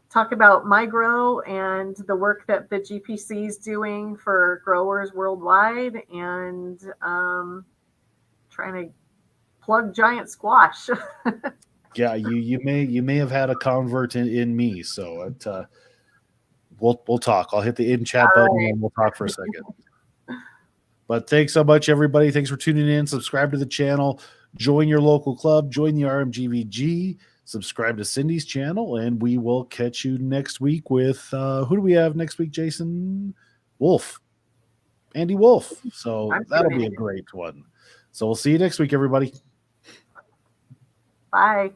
Speaker 2: talk about my grow and the work that the GPC is doing for growers worldwide, and trying to plug giant squash.
Speaker 1: Yeah, you may have had a convert in me. So we'll talk. I'll hit the in chat
Speaker 2: All
Speaker 1: button
Speaker 2: right.
Speaker 1: and we'll talk for a second. But thanks so much, everybody. Thanks for tuning in. Subscribe to the channel. Join your local club. Join the RMGVG. Subscribe to Cindy's channel, and we will catch you next week with who do we have next week, Jason? Wolf. Andy Wolf. So
Speaker 2: I'm
Speaker 1: that'll
Speaker 2: tuning
Speaker 1: be a
Speaker 2: in.
Speaker 1: great one. So we'll see you next week, everybody.
Speaker 2: Bye.